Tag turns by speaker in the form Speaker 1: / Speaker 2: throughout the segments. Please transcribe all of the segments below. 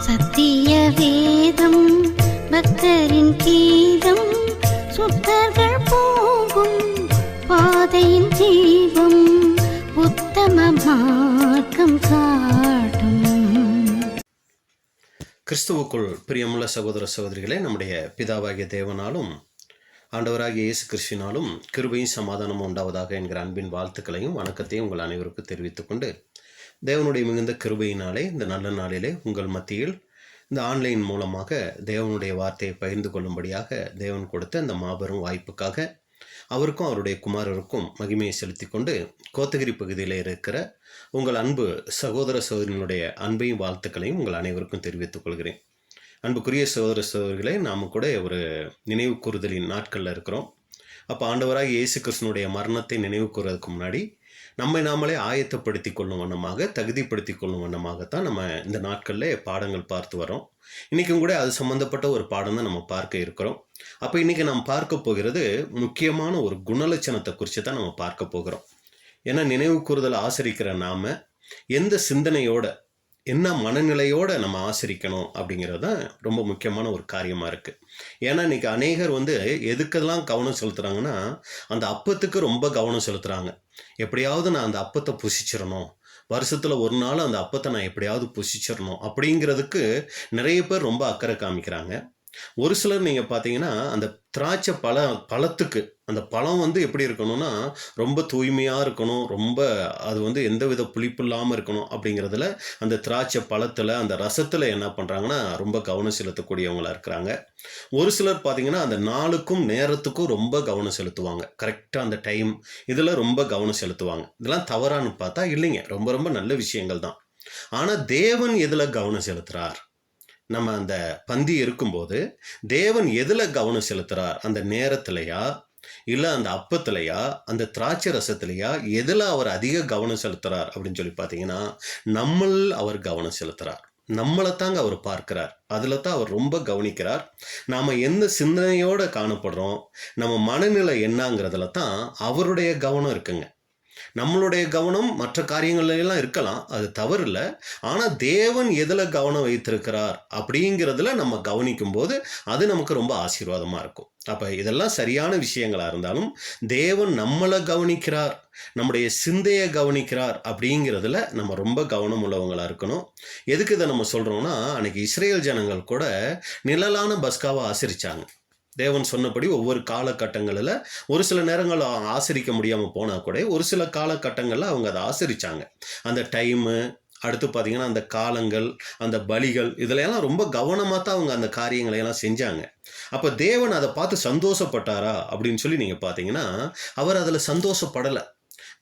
Speaker 1: சத்திய வேதம் பக்தரின் கீதம், சுத்தர்கள் போகும் பாதையின் தீபம், உத்தம மார்க்கம் காட்டும்.
Speaker 2: கிறிஸ்துவுக்குள் பிரியமுள்ள சகோதர சகோதரிகளே, நம்முடைய பிதாவாகிய தேவனாலும் ஆண்டவராகிய இயேசு கிறிஸ்துவினாலும் கிருபையும் சமாதானமும் உண்டாவதாக என்கிற அன்பின் வாழ்த்துக்களையும் வணக்கத்தையும் உங்கள் அனைவருக்கும் தெரிவித்துக்கொண்டு, தேவனுடைய மிகுந்த கிருபையினாலே இந்த நல்ல நாளிலே உங்கள் மத்தியில் இந்த ஆன்லைன் மூலமாக தேவனுடைய வார்த்தையை பகிர்ந்து கொள்ளும்படியாக தேவன் கொடுத்த இந்த மாபெரும் வாய்ப்புக்காக அவருக்கும் அவருடைய குமாரருக்கும் மகிமையை செலுத்தி கொண்டு, கோத்தகிரி பகுதியில் இருக்கிற உங்கள் அன்பு சகோதர சகோதரிகளுடைய அன்பையும் வாழ்த்துக்களையும் உங்கள் அனைவருக்கும் தெரிவித்துக் கொள்கிறேன். அன்புக்குரிய சகோதர சகோதரிகளே, நாம் கூட ஒரு நினைவு கூறுதலின் நாட்களில் இருக்கிறோம். அப்போ ஆண்டவராக இயேசு கிறிஸ்துனுடைய மரணத்தை நினைவு கூறுறதுக்கு முன்னாடி நம்மை நாமளே ஆயத்தப்படுத்தி கொள்ளும் வண்ணமாக, தகுதிப்படுத்தி கொள்ளும் வண்ணமாகத்தான் நம்ம இந்த நாட்களில் பாடங்கள் பார்த்து வரோம். இன்றைக்கும் கூட அது சம்மந்தப்பட்ட ஒரு பாடம் தான் நம்ம பார்க்க இருக்கிறோம். அப்போ இன்றைக்கி நாம் பார்க்க போகிறது முக்கியமான ஒரு குணலட்சணத்தை குறித்து தான் நம்ம பார்க்க போகிறோம். ஏன்னா நினைவு கூறுதல் ஆசரிக்கிற நாம் எந்த சிந்தனையோட, என்ன மனநிலையோடு நம்ம ஆசரிக்கணும் அப்படிங்கிறது தான் ரொம்ப முக்கியமான ஒரு காரியமாக இருக்குது. ஏன்னா இன்றைக்கி அநேகர் எதுக்கெல்லாம் கவனம் செலுத்துகிறாங்கன்னா, அந்த அப்பத்துக்கு ரொம்ப கவனம் செலுத்துகிறாங்க. எப்படியாவது நான் அந்த அப்பத்தை புசிச்சிடணும், வருஷத்தில் ஒரு நாள் அந்த அப்பத்தை நான் எப்படியாவது புசிச்சிடணும் அப்படிங்கிறதுக்கு நிறைய பேர் ரொம்ப அக்கறை காமிக்கிறாங்க. ஒரு சிலர் நீங்கள் பார்த்தீங்கன்னா, அந்த திராட்சை பழத்துக்கு அந்த பழம் எப்படி இருக்கணும்னா ரொம்ப தூய்மையாக இருக்கணும், ரொம்ப அது எந்தவித புளிப்பு இல்லாமல் இருக்கணும். அப்படிங்கிறதுல அந்த திராட்சை பழத்தில் அந்த ரசத்தில் என்ன பண்ணுறாங்கன்னா ரொம்ப கவனம் செலுத்தக்கூடியவங்களா இருக்கிறாங்க. ஒரு சிலர் பார்த்தீங்கன்னா அந்த நாளுக்கும் நேரத்துக்கும் ரொம்ப கவனம் செலுத்துவாங்க. கரெக்டாக அந்த டைம் இதில் ரொம்ப கவனம் செலுத்துவாங்க. இதெல்லாம் தவறான்னு பார்த்தா இல்லைங்க, ரொம்ப ரொம்ப நல்ல விஷயங்கள் தான். ஆனால் தேவன் எதில் கவனம் செலுத்துகிறார்? நம்ம அந்த பந்தி இருக்கும்போது தேவன் எதில் கவனம் செலுத்துகிறார்? அந்த நேரத்திலையா, இல்லை அந்த அப்பத்திலையா, அந்த திராட்சை ரசத்திலையா, எதில் அவர் அதிக கவனம் செலுத்துகிறார் அப்படின்னு சொல்லி பார்த்தீங்கன்னா, அவர் கவனம் செலுத்துகிறார். நம்மளைத்தாங்க அவர் பார்க்கிறார். அதில் தான் அவர் ரொம்ப கவனிக்கிறார். நாம் எந்த சிந்தனையோடு காணப்படுறோம், நம்ம மனநிலை என்னங்கிறதுல தான் அவருடைய கவனம் இருக்குங்க. நம்மளுடைய கவனம் மற்ற காரியங்கள்லாம் இருக்கலாம், அது தவறு இல்லை. ஆனால் தேவன் எதில் கவனம் வைத்திருக்கிறார் அப்படிங்கிறதுல நம்ம கவனிக்கும் போது அது நமக்கு ரொம்ப ஆசீர்வாதமாக இருக்கும். அப்போ இதெல்லாம் சரியான விஷயங்களாக இருந்தாலும் தேவன் நம்மளை கவனிக்கிறார், நம்முடைய சிந்தையை கவனிக்கிறார் அப்படிங்கிறதுல நம்ம ரொம்ப கவனம் உள்ளவங்களாக இருக்கணும். எதுக்கு இதை நம்ம சொல்கிறோம்னா, அன்றைக்கி இஸ்ரேல் ஜனங்கள் கூட நிழலான பஸ்காவை ஆசரித்தாங்க. தேவன் சொன்னபடி ஒவ்வொரு காலகட்டங்களில் ஒரு சில நேரங்கள் ஆசரிக்க முடியாமல் போனால் கூட ஒரு சில காலகட்டங்களில் அவங்க அதை ஆசரித்தாங்க. அந்த டைமு, அடுத்து பார்த்திங்கன்னா அந்த காலங்கள், அந்த பலிகள், இதிலெல்லாம் ரொம்ப கவனமாக தான் அவங்க அந்த காரியங்களையெல்லாம் செஞ்சாங்க. அப்போ தேவன் அதை பார்த்து சந்தோஷப்பட்டாரா அப்படின்னு சொல்லி நீங்கள் பார்த்தீங்கன்னா, அவர் அதில் சந்தோஷப்படலை.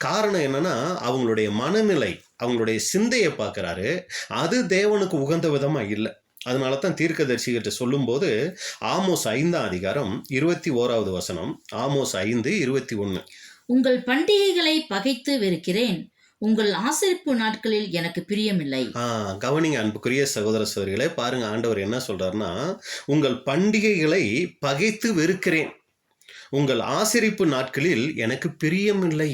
Speaker 2: காரணம் என்னன்னா, அவங்களுடைய மனநிலை, அவங்களுடைய சிந்தையை பார்க்குறாரு. அது தேவனுக்கு உகந்த விதமாக இல்லை. அதனால தான் தீர்க்கதரிசிகிட்ட சொல்லும்போது ஆமோஸ் 5ஆம் அதிகாரம் 21வது வசனம், ஆமோஸ் 5:21,
Speaker 3: உங்கள் பண்டிகைகளை பகைத்து வெறுக்கிறேன், உங்கள் ஆசரிப்பு நாட்களில் எனக்கு பிரியமில்லை.
Speaker 2: கவனிங்க அன்புக்குரிய சகோதர சகோதரிகளே, பாருங்க ஆண்டவர் என்ன சொல்றாருன்னா, உங்கள் பண்டிகைகளை பகைத்து வெறுக்கிறேன், உங்கள் ஆசரிப்பு நாட்களில் எனக்கு பிரியமில்லை.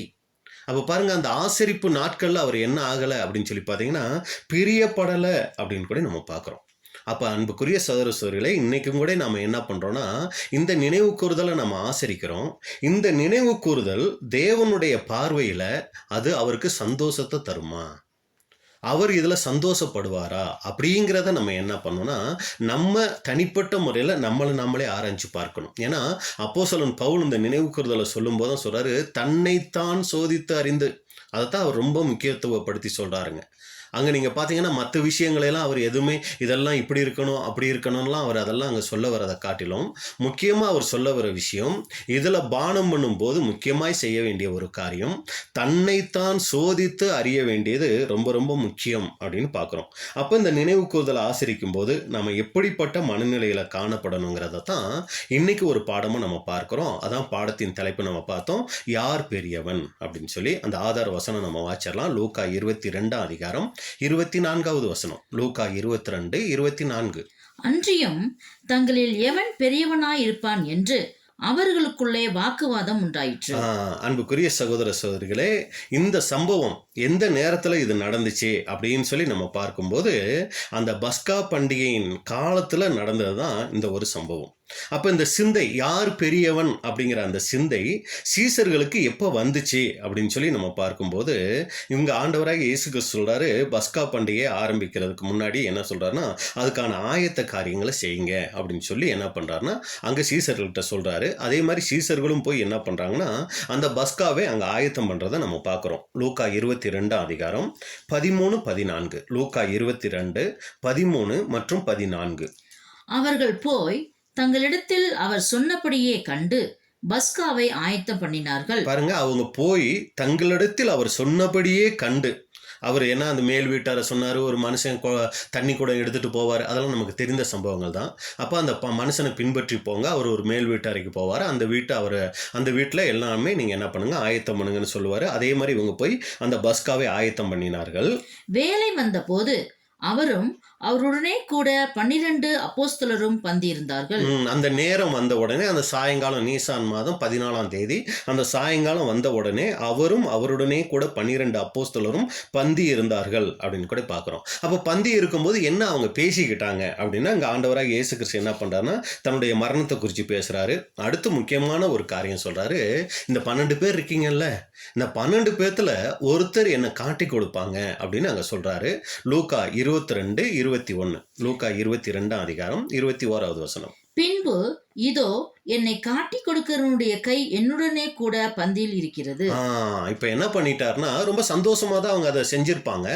Speaker 2: அப்போ பாருங்க, அந்த ஆசரிப்பு நாட்கள்ல அவர் என்ன ஆகலை அப்படின்னு சொல்லி பார்த்தீங்கன்னா பிரியப்படலை அப்படின்னு கூட நம்ம பார்க்குறோம். அப்போ அன்புக்குரிய சகோதர சகோதரிகளே, இன்றைக்கும் கூட நாம் என்ன பண்ணுறோன்னா, இந்த நினைவு கூறுதலை நம்ம ஆசரிக்கிறோம். இந்த நினைவு கூறுதல் தேவனுடைய பார்வையில் அது அவருக்கு சந்தோஷத்தை தருமா? அவர் இதில் சந்தோஷப்படுவாரா அப்படிங்கிறத நம்ம என்ன பண்ணோம்னா, நம்ம தனிப்பட்ட முறையில் நம்மளே ஆராய்ச்சி பார்க்கணும். ஏன்னா அப்போஸ்தலன் பவுல் இந்த நினைவு கூறுதலை சொல்லும் போதும் சொல்கிறாரு, தன்னைத்தான் சோதித்து அறிந்து. அதைத்தான் அவர் ரொம்ப முக்கியத்துவப்படுத்தி சொல்கிறாருங்க. அங்கே நீங்கள் பார்த்தீங்கன்னா மற்ற விஷயங்களெல்லாம் அவர் எதுவுமே இதெல்லாம் இப்படி இருக்கணும் அப்படி இருக்கணும்லாம் அவர் அதெல்லாம் அங்கே சொல்ல வரதை காட்டிலும் முக்கியமாக அவர் சொல்ல வர விஷயம், இதில் பானம் பண்ணும்போது முக்கியமாய் செய்ய வேண்டிய ஒரு காரியம், தன்னைத்தான் சோதித்து அறிய வேண்டியது ரொம்ப ரொம்ப முக்கியம் அப்படின்னு பார்க்குறோம். அப்போ இந்த நினைவு கூறுதலை ஆசரிக்கும் போது நம்ம எப்படிப்பட்ட மனநிலையில் காணப்படணுங்கிறத தான் இன்னைக்கு ஒரு பாடமும் நம்ம பார்க்குறோம். அதான் பாடத்தின் தலைப்பு நம்ம பார்த்தோம், யார் பெரியவன் அப்படின்னு சொல்லி. அந்த ஆதார வசனம் நம்ம வாச்சிடலாம். லூக்கா 22ஆம் அதிகாரம் 24வது வசனம். லூக்கா 22:24.
Speaker 3: அன்றியும் தங்களில் எவன் பெரியவனாயிருப்பான் என்று அவர்களுக்குள்ளே வாக்குவாதம் உண்டாயிற்று.
Speaker 2: அன்புக்குரிய சகோதர சகோதரிகளே, இந்த சம்பவம் எந்த நேரத்தில் இது நடந்துச்சு அப்படின்னு சொல்லி நம்ம பார்க்கும்போது அந்த பஸ்கா பண்டிகையின் காலத்தில் நடந்தது தான் இந்த ஒரு சம்பவம். அப்போ இந்த சிந்தை யார் பெரியவன் அப்படிங்கிற அந்த சிந்தை சீசர்களுக்கு எப்போ வந்துச்சு அப்படின்னு சொல்லி நம்ம பார்க்கும்போது இவங்க ஆண்டவராக இயேசு கிறிஸ்து சொல்கிறாரு, பஸ்கா பண்டிகையை ஆரம்பிக்கிறதுக்கு முன்னாடி என்ன சொல்கிறாருன்னா அதுக்கான ஆயத்த காரியங்களை செய்யுங்க அப்படின்னு சொல்லி என்ன பண்ணுறாருன்னா அங்கே சீசர்கள்ட்ட சொல்கிறாரு. அதே மாதிரி சீசர்களும் போய் என்ன பண்ணுறாங்கன்னா அந்த பஸ்காவை அங்கே ஆயத்தம் பண்ணுறதை நம்ம பார்க்குறோம். லூக்கா 22 அதிகாரம் 13-14, லூக்கா 22 13 மற்றும் 14.
Speaker 3: அவர்கள் போய் தங்களிடத்தில் அவர் சொன்னபடியே கண்டு பஸ்காவை ஆயத்தம் பண்ணினார்கள்.
Speaker 2: பாருங்க, அவங்க போய் தங்களிடத்தில் அவர் சொன்னபடியே கண்டு, அவர் என்ன அந்த மேல் வீட்டாரை சொன்னார், ஒரு மனுஷன் தண்ணி கூட எடுத்துகிட்டு போவார், அதெல்லாம் நமக்கு தெரிந்த சம்பவங்கள் தான். அப்போ அந்த மனுஷனை பின்பற்றி போங்க, அவர் ஒரு மேல் வீட்டாரைக்கு போவார், அந்த வீட்டில் எல்லாமே நீங்கள் என்ன பண்ணுங்க ஆயத்தம் பண்ணுங்கன்னு சொல்லுவார். அதே மாதிரி இவங்க போய் அந்த பஸ்காவை ஆயத்தம் பண்ணினார்கள்.
Speaker 3: வேலை வந்த போது அவரும் அவருடனே கூட 12 அப்போஸ்தலரும் பந்தியிருந்தார்கள்.
Speaker 2: அந்த நேரம் வந்த உடனே அந்த சாயங்காலம் நீசான் மாதம் 14ஆம் தேதி அந்த சாயங்காலம் வந்த உடனே அவரும் அவருடனே கூட 12 அப்போஸ்தலரும் பந்தி இருந்தார்கள் அப்படின்னு கூட பார்க்குறோம். அப்போ பந்தி இருக்கும்போது என்ன அவங்க பேசிக்கிட்டாங்க அப்படின்னா அங்கே ஆண்டவராக இயேசு கிறிஸ்து என்ன பண்ணுறாருன்னா தன்னுடைய மரணத்தை குறித்து பேசுகிறாரு. அடுத்து முக்கியமான ஒரு காரியம் சொல்கிறாரு, இந்த 12 பேர் இருக்கீங்கல்ல, இந்த 12 பேர்த்துல ஒருத்தர் என்னை காட்டி கொடுப்பாங்க அப்படின்னு அங்கே சொல்கிறாரு. லூக்கா 22-21, லூக்கா 22 அதிகாரம் 21வது வசனம்.
Speaker 3: பின்பு இதோ என்னை காட்டி கொடுக்கிறவனுடைய கை என்னுடனே கூட பந்தியில் இருக்கிறது.
Speaker 2: இப்ப என்ன பண்ணிட்டாருன்னா ரொம்ப சந்தோஷமா தான் அவங்க அதை செஞ்சிருப்பாங்க.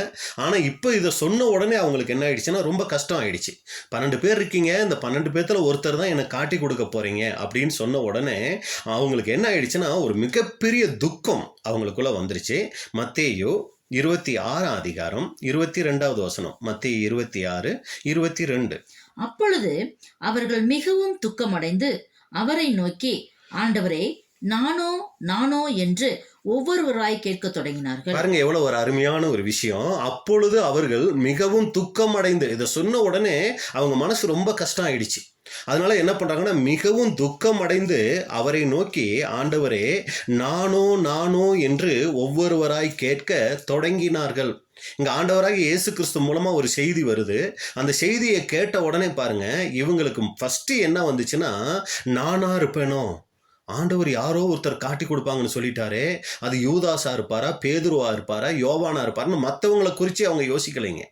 Speaker 2: ஆனா இப்ப இதை சொன்ன உடனே அவங்களுக்கு என்ன ஆயிடுச்சுன்னா ரொம்ப கஷ்டம் ஆயிடுச்சு. 12 பேர் இருக்கீங்க, இந்த 12 பேர்த்துல ஒருத்தர் தான் என்னை காட்டி கொடுக்க போறீங்க அப்படின்னு சொன்ன உடனே அவங்களுக்கு என்ன ஆயிடுச்சுன்னா ஒரு மிகப்பெரிய துக்கம் அவங்களுக்குள்ள வந்துருச்சு. மத்தேயு 26 அதிகாரம் 22வது வசனம். மத்தேயு 26-22.
Speaker 3: அப்பொழுது அவர்கள் மிகவும் துக்கமடைந்து அவரை நோக்கி, ஆண்டவரே, நானோ என்று ஒவ்வொருவராய் கேட்க தொடங்கினார்கள்.
Speaker 2: பாருங்க எவ்வளவு ஒரு அருமையான ஒரு விஷயம். அப்பொழுது அவர்கள் மிகவும் துக்கம் அடைந்து, இதை சொன்ன உடனே அவங்க மனசு ரொம்ப கஷ்டம் ஆயிடுச்சு. அதனால என்ன பண்றாங்கன்னா மிகவும் துக்கம் அடைந்து அவரை நோக்கி, ஆண்டவரே, நானோ என்று ஒவ்வொருவராய் கேட்க தொடங்கினார்கள். இங்க ஆண்டவராக இயேசு கிறிஸ்து மூலமா ஒரு செய்தி வருது. அந்த செய்தியை கேட்ட உடனே பாருங்க இவங்களுக்கு ஃபர்ஸ்ட் என்ன வந்துச்சுன்னா, நானா இருப்பேனோ, ஆண்டவர் யாரோ ஒருத்தர் காட்டி கொடுப்பாங்கன்னு சொல்லிட்டாரே, அது யூதாஸா இருப்பாரா, பேதுருவா இருப்பாரா, யோவானா இருப்பாருன்னு மற்றவங்களை குறித்து அவங்க யோசிக்கலைங்க.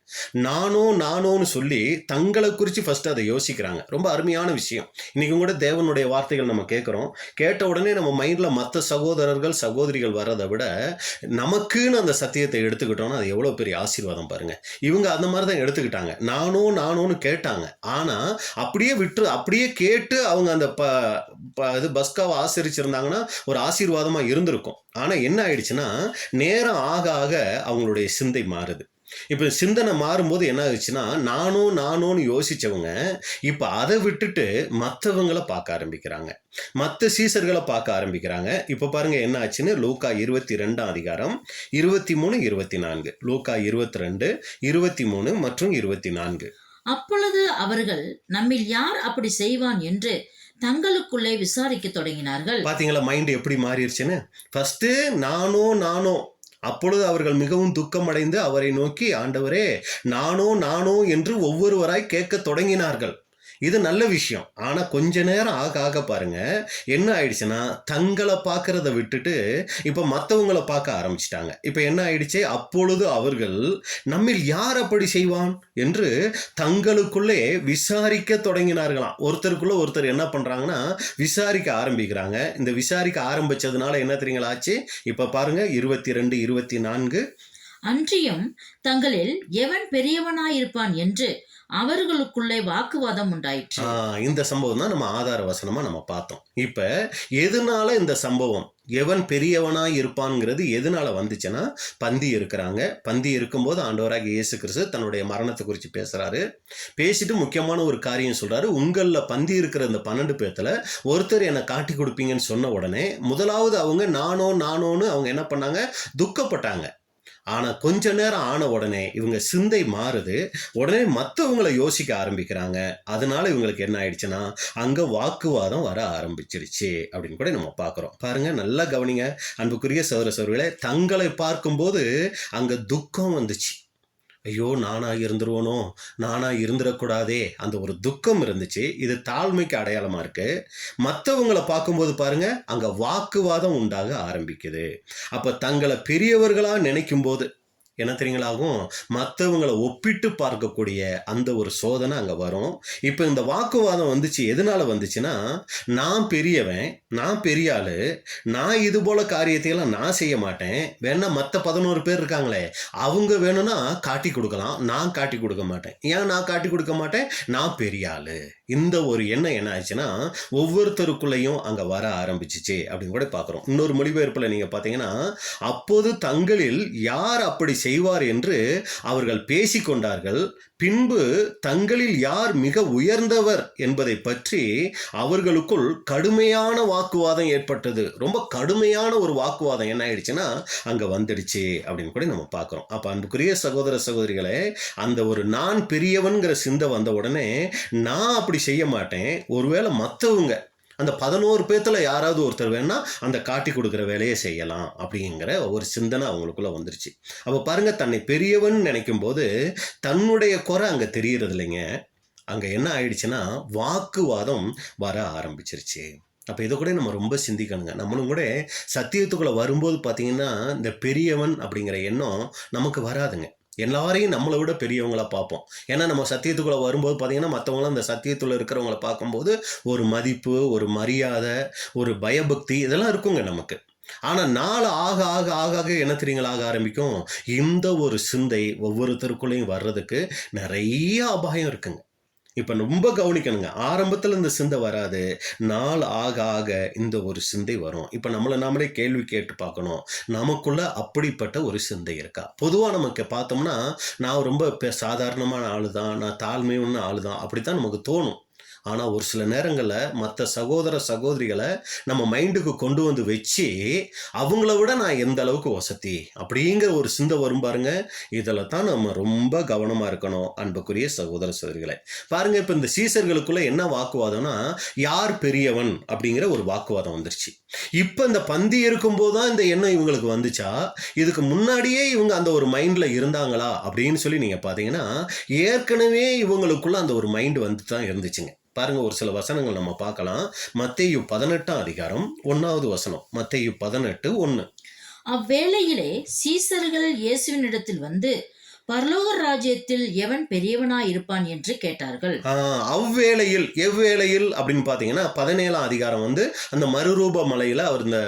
Speaker 2: நானோன்னு சொல்லி தங்களை குறித்து ஃபர்ஸ்ட் அதை யோசிக்கிறாங்க. ரொம்ப அருமையான விஷயம். இன்னைக்கு கூட தேவனுடைய வார்த்தைகள் நம்ம கேட்குறோம். கேட்ட உடனே நம்ம மைண்டில் மற்ற சகோதரர்கள் சகோதரிகள் வர்றதை விட நமக்குன்னு அந்த சத்தியத்தை எடுத்துக்கிட்டோம்னா அது எவ்வளோ பெரிய ஆசீர்வாதம் பாருங்க. இவங்க அந்த மாதிரி தான் எடுத்துக்கிட்டாங்க. நானோன்னு கேட்டாங்க. ஆனால் அப்படியே கேட்டு அவங்க அந்த பஸ்காவை ஆசரிச்சிருந்தாங்கன்னா ஒரு ஆசீர்வாதமா இருந்திருக்கும். ஆனா என்ன ஆயிடுச்சுன்னா நேரம் ஆக ஆக அவங்களுடைய சிந்தை மாறுது. இப்ப சிந்தனை மாறும்போது என்ன ஆயிடுச்சுன்னா நானோன்னு யோசிச்சவங்க இப்ப அதை விட்டுட்டு மற்றவங்களை பார்க்க ஆரம்பிக்கிறாங்க, மற்ற சீசர்களை பார்க்க ஆரம்பிக்கிறாங்க. இப்ப பாருங்க என்ன ஆச்சுன்னு லூக்கா 22 அதிகாரம் 23-24, லூக்கா 22, 23 மற்றும் 24.
Speaker 3: அப்பொழுது அவர்கள் நம்மில் யார் அப்படி செய்வான் என்று தங்களுக்குள்ளே விசாரிக்க தொடங்கினார்கள்.
Speaker 2: பாத்தீங்களா மைண்ட் எப்படி மாறிடுச்சுன்னு. ஃபர்ஸ்ட் நானோ. அப்பொழுது அவர்கள் மிகவும் துக்கமடைந்து அவரை நோக்கி, ஆண்டவரே, நானோ என்று ஒவ்வொருவராய் கேட்க தொடங்கினார்கள். இது நல்ல விஷயம். ஆனா கொஞ்ச நேரம் ஆக பாருங்க என்ன ஆயிடுச்சுன்னா தங்களை பார்க்கறத விட்டுட்டு இப்ப மற்றவங்களை பார்க்க ஆரம்பிச்சிட்டாங்க. இப்ப என்ன ஆயிடுச்சு, அப்பொழுது அவர்கள் நம்மில் யார் அப்படி செய்வான் என்று தங்களுக்குள்ளே விசாரிக்க தொடங்கினார்களாம். ஒருத்தருக்குள்ள ஒருத்தர் என்ன பண்றாங்கன்னா விசாரிக்க ஆரம்பிக்கிறாங்க. இந்த விசாரிக்க ஆரம்பிச்சதுனால என்ன தெரியுங்களா ஆச்சு, இப்ப பாருங்க 22-24.
Speaker 3: அன்றியும் தங்களில் எவன் பெரியவனாயிருப்பான் என்று அவர்களுக்குள்ளே வாக்குவாதம் உண்டாயிற்று.
Speaker 2: இந்த சம்பவம் தான் நம்ம ஆதார வசனமா நம்ம பார்த்தோம். இப்ப எதனால இந்த சம்பவம் எவன் பெரியவனாய் இருப்பான்ங்கிறது எதனால வந்துச்சுன்னா பந்தி இருக்கிறாங்க. பந்தி இருக்கும்போது ஆண்டவராக இயேசு கிறிஸ்து தன்னுடைய மரணத்தை குறித்து பேசுறாரு. பேசிட்டு முக்கியமான ஒரு காரியம் சொல்றாரு, உங்களில் பந்தி இருக்கிற இந்த 12 பேர்த்துல ஒருத்தர் என்னை காட்டி கொடுப்பீங்கன்னு சொன்ன உடனே முதலாவது அவங்க நானோன்னு அவங்க என்ன பண்ணாங்க, துக்கப்பட்டாங்க. ஆனால் கொஞ்ச நேரம் ஆன உடனே இவங்க சிந்தை மாறுது. உடனே மற்றவங்களை யோசிக்க ஆரம்பிக்கிறாங்க. அதனால இவங்களுக்கு என்ன ஆயிடுச்சுன்னா அங்கே வாக்குவாதம் வர ஆரம்பிச்சிருச்சு அப்படின்னு கூட நம்ம பார்க்குறோம். பாருங்க, நல்லா கவனிங்க அன்புக்குரிய சகோதர சகோதரிகளே. தங்களை பார்க்கும்போது அங்கே துக்கம் வந்துச்சு. ஐயோ, நானா இருந்துருவனோ, நானா இருந்துடக்கூடாதே, அந்த ஒரு துக்கம் இருந்துச்சு. இது தாழ்மைக்கு அடையாளமா இருக்கு. மற்றவங்களை பார்க்கும்போது பாருங்க, அங்க வாக்குவாதம் உண்டாக ஆரம்பிக்குது. அப்ப தங்களை பெரியவர்களா நினைக்கும் போது என்ன தெரியுங்களாகும், மற்றவங்களை ஒப்பிட்டு பார்க்கக்கூடிய அந்த ஒரு சோதனை அங்கே வரும். இப்போ இந்த வாக்குவாதம் வந்துச்சு. எதனால வந்துச்சுன்னா, நான் பெரியவன், நான் பெரிய ஆளு, நான் இது போல காரியத்தையெல்லாம் நான் செய்ய மாட்டேன், வேணா மற்ற 11 பேர் இருக்காங்களே அவங்க வேணும்னா காட்டி கொடுக்கலாம், நான் காட்டி கொடுக்க மாட்டேன். ஏன் நான் காட்டி கொடுக்க மாட்டேன்? நான் பெரிய ஆளு. இந்த ஒரு எண்ணம் என்ன ஆச்சுன்னா ஒவ்வொருத்தருக்குள்ளேயும் அங்கே வர ஆரம்பிச்சிச்சு அப்படின்னு கூட பார்க்குறோம். இன்னொரு மொழிபெயர்ப்பில் நீங்கள் பார்த்தீங்கன்னா, அப்போது தங்களில் யார் அப்படி செய்வார் என்று அவர்கள் பேசிக்கொண்டார்கள். பின்பு தங்களில் யார் மிக உயர்ந்தவர் என்பதை பற்றி அவர்களுக்குள் கடுமையான வாக்குவாதம் ஏற்பட்டது. ரொம்ப கடுமையான ஒரு வாக்குவாதம் என்ன ஆயிடுச்சுன்னா அங்கே வந்துடுச்சு அப்படின்னு கூட நம்ம பார்க்குறோம். அப்போ அன்புக்குரிய சகோதர சகோதரிகளே, அந்த ஒரு நான் பெரியவன்கிற சிந்தை வந்த உடனே நான் அப்படி செய்ய மாட்டேன், ஒருவேளை மற்றவங்க அந்த 11 பேத்துல யாராவது ஒருத்தர் வேணா அந்த காட்டி கொடுக்குற வேலையை செய்யலாம் அப்படிங்கிற ஒரு சிந்தனை அவங்களுக்குள்ள வந்துருச்சு. அப்போ பாருங்க, தன்னை பெரியவன் நினைக்கும் போது தன்னுடைய குறை அங்கே தெரியறது இல்லைங்க. அங்கே என்ன ஆயிடுச்சுன்னா வாக்குவாதம் வர ஆரம்பிச்சிருச்சு. அப்போ இதை கூட நம்ம ரொம்ப சிந்திக்கணுங்க. நம்மளும் கூட சத்தியத்துக்குள்ளே வரும்போது பார்த்தீங்கன்னா இந்த பெரியவன் அப்படிங்கிற எண்ணம் நமக்கு வராதுங்க. எல்லாரையும் நம்மளை விட பெரியவங்களா பார்ப்போம். ஏன்னா நம்ம சத்தியத்துக்குள்ளே வரும்போது பார்த்தீங்கன்னா மற்றவங்களாம் அந்த சத்தியத்தில் இருக்கிறவங்கள பார்க்கும்போது ஒரு மதிப்பு, ஒரு மரியாதை, ஒரு பயபக்தி இதெல்லாம் இருக்குங்க நமக்கு. ஆனால் நாள் ஆக ஆக ஆக ஆக என்ன தெரியுங்களாக ஆரம்பிக்கும், இந்த ஒரு சிந்தை ஒவ்வொருத்தருக்குள்ளேயும் வர்றதுக்கு நிறைய அபாயம் இருக்குங்க. இப்போ ரொம்ப கவனிக்கணுங்க. ஆரம்பத்தில் இந்த சிந்தை வராது, நாள் ஆக ஆக இந்த ஒரு சிந்தை வரும். இப்போ நம்மளை நாமளே கேள்வி கேட்டு பார்க்கணும், நமக்குள்ள அப்படிப்பட்ட ஒரு சிந்தை இருக்கா? பொதுவாக நமக்கு பார்த்தோம்னா நான் ரொம்ப சாதாரணமான ஆளு தான், நான் தாழ்மையான ஆளு தான், அப்படித்தான் நமக்கு தோணும். ஆனால் ஒரு சில நேரங்களில் மற்ற சகோதர சகோதரிகளை நம்ம மைண்டுக்கு கொண்டு வந்து வச்சு அவங்கள விட நான் எந்த அளவுக்கு வசதி அப்படிங்கிற ஒரு சிந்தை வரும் பாருங்க. இதில் தான் நம்ம ரொம்ப கவனமாக இருக்கணும் அன்புக்குரிய சகோதர சகோதரிகளை. பாருங்க, இப்போ இந்த சீசர்களுக்குள்ள என்ன வாக்குவாதம்னா யார் பெரியவன் அப்படிங்கிற ஒரு வாக்குவாதம் வந்துருச்சு. இப்போ இந்த பந்தி இருக்கும்போது தான் இந்த எண்ணம் இவங்களுக்கு வந்துச்சா, இதுக்கு முன்னாடியே இவங்க அந்த ஒரு மைண்டில் இருந்தாங்களா அப்படின்னு சொல்லி நீங்கள் பார்த்தீங்கன்னா ஏற்கனவே இவங்களுக்குள்ள அந்த ஒரு மைண்டு வந்து தான் இருந்துச்சுங்க. பாருங்க, ஒரு சில வசனங்கள் நம்ம பார்க்கலாம். மத்தேயு 18ஆம் அதிகாரம் 1வது வசனம். மத்தேயு 18:1.
Speaker 3: அவ்வேளையிலே சீசர்கள் இயேசுவினிடத்தில் வந்து பரலோக ராஜ்யத்தில் எவன் பெரியவனாய் இருப்பான் என்று கேட்டார்கள்.
Speaker 2: அவ்வேளையில், எவ்வேளையில் அப்படின்னு பார்த்தீங்கன்னா 17ஆம் அதிகாரம் அந்த மறுரூப மலையில் அவர் இந்த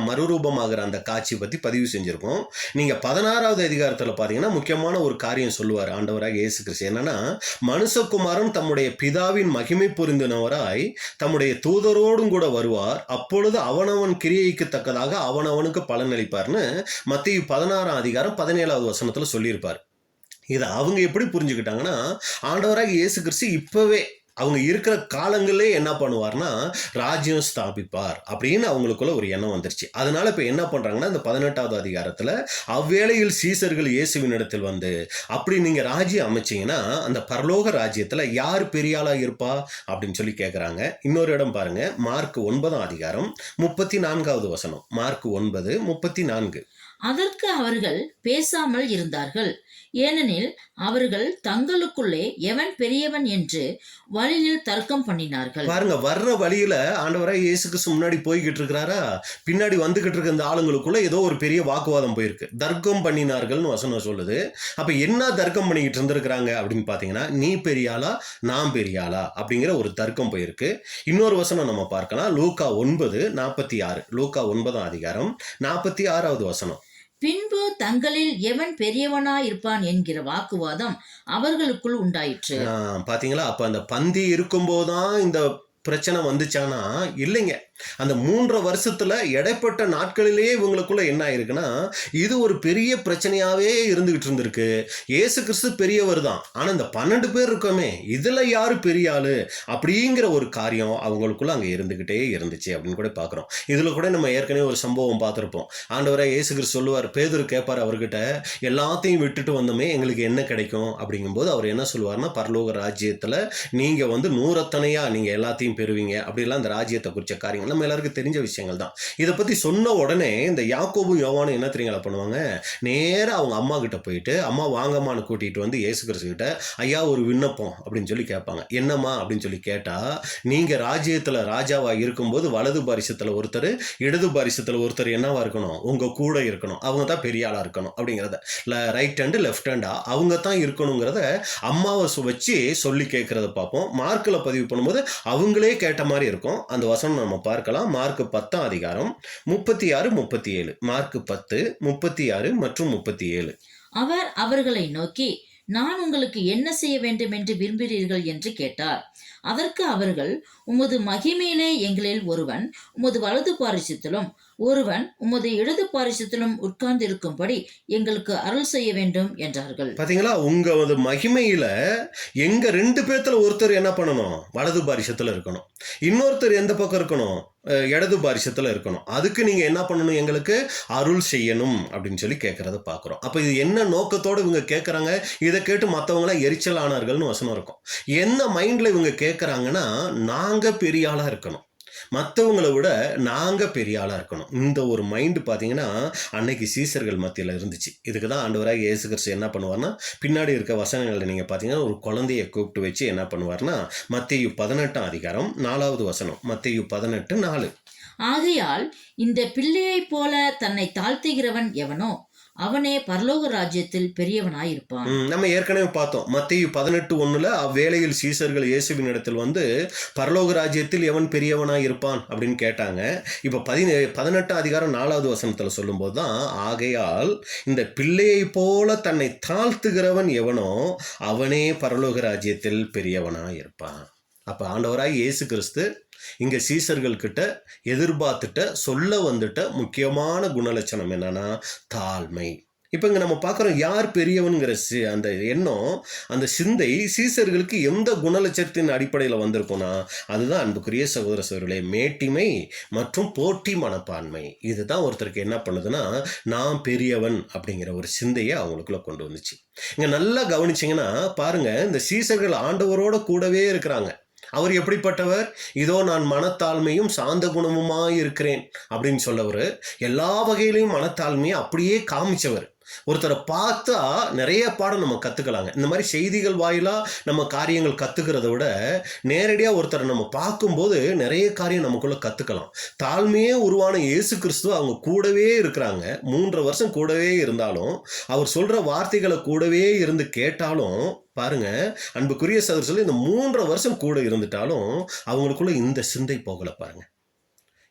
Speaker 2: மறுரூபமாகிற அந்த காட்சி பற்றி பதிவு செஞ்சுருக்கோம். நீங்கள் 16வது அதிகாரத்தில் பார்த்தீங்கன்னா முக்கியமான ஒரு காரியம் சொல்லுவார் ஆண்டவராக இயேசு கிறிஸ்து. என்னன்னா, மனுஷகுமாரன் தம்முடைய பிதாவின் மகிமை புரிந்தனவராய் தம்முடைய தூதரோடும் கூட வருவார், அப்பொழுது அவனவன் கிரியைக்கு தக்கதாக அவனவனுக்கு பலனளிப்பார்னு மத்தேயு 16ஆம் அதிகாரம் 17வது வசனத்தில் சொல்லியிருப்பார். இதை அவங்க எப்படி புரிஞ்சுக்கிட்டாங்கன்னா, ஆண்டவராக இயேசு கிறிஸ்து இப்பவே அவங்க இருக்கிற காலங்களே என்ன பண்ணுவார்னா ராஜ்யம் ஸ்தாபிப்பார் அப்படின்னு அவங்களுக்குள்ள ஒரு எண்ணம் வந்துருச்சு. அதனால இப்போ என்ன பண்றாங்கன்னா, இந்த 18வது அதிகாரத்தில் அவ்வேளையில் சீசர்கள் இயேசுவின் இடத்தில் வந்து, அப்படி நீங்க ராஜ்யம் அமைச்சீங்கன்னா அந்த பரலோக ராஜ்யத்தில் யார் பெரிய ஆளா இருப்பா அப்படின்னு சொல்லி கேட்குறாங்க. இன்னொரு இடம் பாருங்க, மார்க் 9ஆம் அதிகாரம் 34வது வசனம். மார்க் 9:34.
Speaker 3: அதற்கு அவர்கள் பேசாமல் இருந்தார்கள், ஏனெனில் அவர்கள் தங்களுக்குள்ளே எவன் பெரியவன் என்று வழியில் தர்க்கம் பண்ணினார்கள்.
Speaker 2: பாருங்க, வர்ற வழியில ஆண்டவராக இயேசு கிறிஸ்து முன்னாடி போய்கிட்டு இருக்கிறாரா, பின்னாடி வந்துகிட்டு இருக்க இந்த ஆளுங்களுக்குள்ள ஏதோ ஒரு பெரிய வாக்குவாதம் போயிருக்கு. தர்க்கம் பண்ணினார்கள்னு வசனம் சொல்லுது. அப்ப என்ன தர்க்கம் பண்ணிக்கிட்டு இருந்திருக்கிறாங்க அப்படின்னு பாத்தீங்கன்னா, நீ பெரிய ஆளா நான் பெரிய ஆளா அப்படிங்கிற ஒரு தர்க்கம் போயிருக்கு. இன்னொரு வசனம் நம்ம பார்க்கலாம், லூக்கா 9:46. லூக்கா 9ஆம் அதிகாரம் 46வது வசனம்.
Speaker 3: பின்பு தங்களில் எவன் பெரியவனாய் இருப்பான் என்கிற வாக்குவாதம் அவர்களுக்குள் உண்டாயிற்று.
Speaker 2: பாத்தீங்களா? அப்ப அந்த பந்தி இருக்கும்போதுதான் இந்த பிரச்சனை வந்துச்சானா இல்லைங்க. அந்த 3 வருஷத்துல இடைப்பட்ட நாட்களிலேயே இவங்களுக்குள்ள என்ன ஆயிருக்குன்னா, இது ஒரு பெரிய பிரச்சனையாவே இருந்துகிட்டு இருந்திருக்கு. இயேசு கிறிஸ்து பெரியவர் தான், ஆனா இந்த 12 பேர் இருக்கோமே, இதுல யாரு பெரிய ஆளு அப்படிங்கிற ஒரு காரியம் அவங்களுக்குள்ள அங்க இருந்துகிட்டே இருந்துச்சு அப்படின்னு கூட பாக்குறோம். இதுல கூட நம்ம ஏற்கனவே ஒரு சம்பவம் பார்த்திருப்போம். ஆண்டவராய் இயேசு கிறிஸ்து சொல்லுவார், பேதுரு கேட்பார் அவர்கிட்ட, எல்லாத்தையும் விட்டுட்டு வந்தோமே எங்களுக்கு என்ன கிடைக்கும் அப்படிங்கும்போது அவர் என்ன சொல்லுவார்னா, பரலோக ராஜ்யத்துல நீங்க வந்து 100 நீங்க எல்லாத்தையும் பெறுவீங்க அப்படிலாம் அந்த ராஜ்யத்தை குறிச்ச காரியங்கள் நம்ம எல்லாருக்கும் தெரிஞ்ச விஷயங்கள் தான். இதை பத்தி சொன்ன உடனே இந்த யாக்கோபும் யோவானும் என்ன தெரியுங்களா பண்ணுவாங்க, நேரா அவங்க அம்மா கிட்ட போயிட்டு, அம்மா வாங்கம்மான்னு கூட்டிட்டு வந்து இயேசு கிறிஸ்து கிட்ட, ஐயா ஒரு விண்ணப்பம் அப்படின்னு சொல்லி கேட்பாங்க. என்னம்மா அப்படின்னு சொல்லி கேட்டா, நீங்க ராஜ்யத்துல ராஜாவா இருக்கும்போது வலது பாரிசத்துல ஒருத்தர், இடது பாரிசத்துல ஒருத்தர் என்னவா இருக்கணும், உங்க கூட இருக்கணும், அவங்க தான் பெரிய ஆளா இருக்கணும் அப்படிங்கிறத, ரைட் ஹேண்டு லெஃப்ட் ஹேண்டா அவங்க தான் இருக்கணுங்கிறத அம்மாவை வச்சு சொல்லி கேட்கறத பார்ப்போம். மார்க்கில் பதிவு பண்ணும்போது அவங்களே கேட்ட மாதிரி இருக்கும். அந்த வசனம் நம்ம பார்க்கலாம். மார்க் 10 அதிகாரம் 36, 37. மார்க் 10, 36 மற்றும் 37.
Speaker 3: அவர் அவர்களை நோக்கி, நான் உங்களுக்கு என்ன செய்ய வேண்டும் என்று விரும்புகிறீர்கள் என்று கேட்டார். அதற்கு அவர்கள், உமது மகிமையிலே எங்களில் ஒருவன் உமது வலது பாரிசத்திலும் ஒருவன் உமது இடது பாரிசத்திலும் உட்கார்ந்து இருக்கும்படி எங்களுக்கு அருள் செய்ய வேண்டும் என்றார்கள்.
Speaker 2: பாத்தீங்களா, உங்க மகிமையில எங்க 2 பேர்த்துல ஒருத்தர் என்ன பண்ணணும், வலது பாரிசத்துல இருக்கணும், இன்னொருத்தர் எந்த பக்கம் இருக்கணும், இடது பாரிசத்துல இருக்கணும். அதுக்கு நீங்க என்ன பண்ணணும், எங்களுக்கு அருள் செய்யணும் அப்படின்னு சொல்லி கேட்கறத பாக்குறோம். அப்ப இது என்ன நோக்கத்தோடு இவங்க கேட்கறாங்க, இதை கேட்டு மற்றவங்கள எரிச்சல் ஆனார்கள்னு வசனம் இருக்கும். என்ன மைண்ட்ல இவங்க கேட்கறாங்கன்னா, நாங்க பெரிய ஆளா இருக்கணும், மற்றவங்களை விட நாங்க பெரிய ஆளா இருக்கணும். இந்த ஒரு மைண்டு பார்த்தீங்கன்னா அன்னைக்கு சீசர்கள் மத்தியில் இருந்துச்சு. இதுக்கு தான் ஆண்டவராக இயேசு கிறிஸ்து என்ன பண்ணுவார்னா, பின்னாடி இருக்க வசனங்களில் நீங்கள் பார்த்தீங்கன்னா ஒரு குழந்தையை கூப்பிட்டு வச்சு என்ன பண்ணுவார்னா, மத்தேயு 18 அதிகாரம் 4வது வசனம், மத்தேயு 18:4.
Speaker 3: ஆகையால் இந்த பிள்ளையைப் போல தன்னை தாழ்த்துகிறவன் எவனோ அவனே பரலோக ராஜ்யத்தில் பெரியவனாயிருப்பான்.
Speaker 2: நம்ம ஏற்கனவே பார்த்தோம். மத்தேயு 18:1 அவ்வேளையில் சீசர்கள் இயேசுவின் இடத்தில் வந்து பரலோக ராஜ்யத்தில் எவன் பெரியவனாய் இருப்பான் அப்படின்னு கேட்டாங்க. இப்போ 18 அதிகாரம் 4வது வசனத்தில் சொல்லும்போது தான், ஆகையால் இந்த பிள்ளையை போல தன்னை தாழ்த்துகிறவன் எவனோ அவனே பரலோக ராஜ்யத்தில் பெரியவனாய் இருப்பான். அப்போ ஆண்டவராய் இயேசு கிறிஸ்து இங்க சீசர்கள் கிட்ட எதிர்பார்த்துட்ட சொல்ல வந்துட்ட முக்கியமான குணலட்சணம் என்னன்னா தாழ்மை. இப்போ இங்கே நம்ம பார்க்குறோம், யார் பெரியவனுங்கிற அந்த எண்ணம், அந்த சிந்தை சீசர்களுக்கு எந்த குணலட்சத்தின் அடிப்படையில் வந்திருக்கும்னா, அதுதான் அன்புக்குரிய சகோதர சகோதரர்களே, மேட்டிமை மற்றும் போட்டி மனப்பான்மை. இதுதான் ஒருத்தருக்கு என்ன பண்ணுதுன்னா, நான் பெரியவன் அப்படிங்கிற ஒரு சிந்தையை அவங்களுக்குள்ள கொண்டு வந்துச்சு. இங்கே நல்லா கவனிச்சிங்கன்னா பாருங்க, இந்த சீசர்கள் ஆண்டவரோட கூடவே இருக்கிறாங்க. அவர் எப்படிப்பட்டவர், இதோ நான் மனத்தாழ்மையும் சாந்த குணமுமாய் இருக்கிறேன் அப்படின்னு சொல்லவர். எல்லா வகையிலையும் மனத்தாழ்மையை அப்படியே காமிச்சவர். ஒருத்தரை பார்த்தா நிறைய பாடம் நம்ம கற்றுக்கலாங்க. இந்த மாதிரி செய்திகள் வாயிலாக நம்ம காரியங்கள் கற்றுக்கிறத விட நேரடியாக ஒருத்தரை நம்ம பார்க்கும்போது நிறைய காரியம் நமக்குள்ளே கற்றுக்கலாம். தாழ்மையே உருவான இயேசு கிறிஸ்து அவங்க கூடவே இருக்கிறாங்க. 3 வருஷம் கூடவே இருந்தாலும், அவர் சொல்கிற வார்த்தைகளை கூடவே இருந்து கேட்டாலும் பாருங்க, அன்புக்குரிய சகோதரர் சொல்லி இந்த 3 வருஷம் கூட இருந்துட்டாலும் அவங்களுக்குள்ள இந்த சிந்தை போகலை. பாருங்க,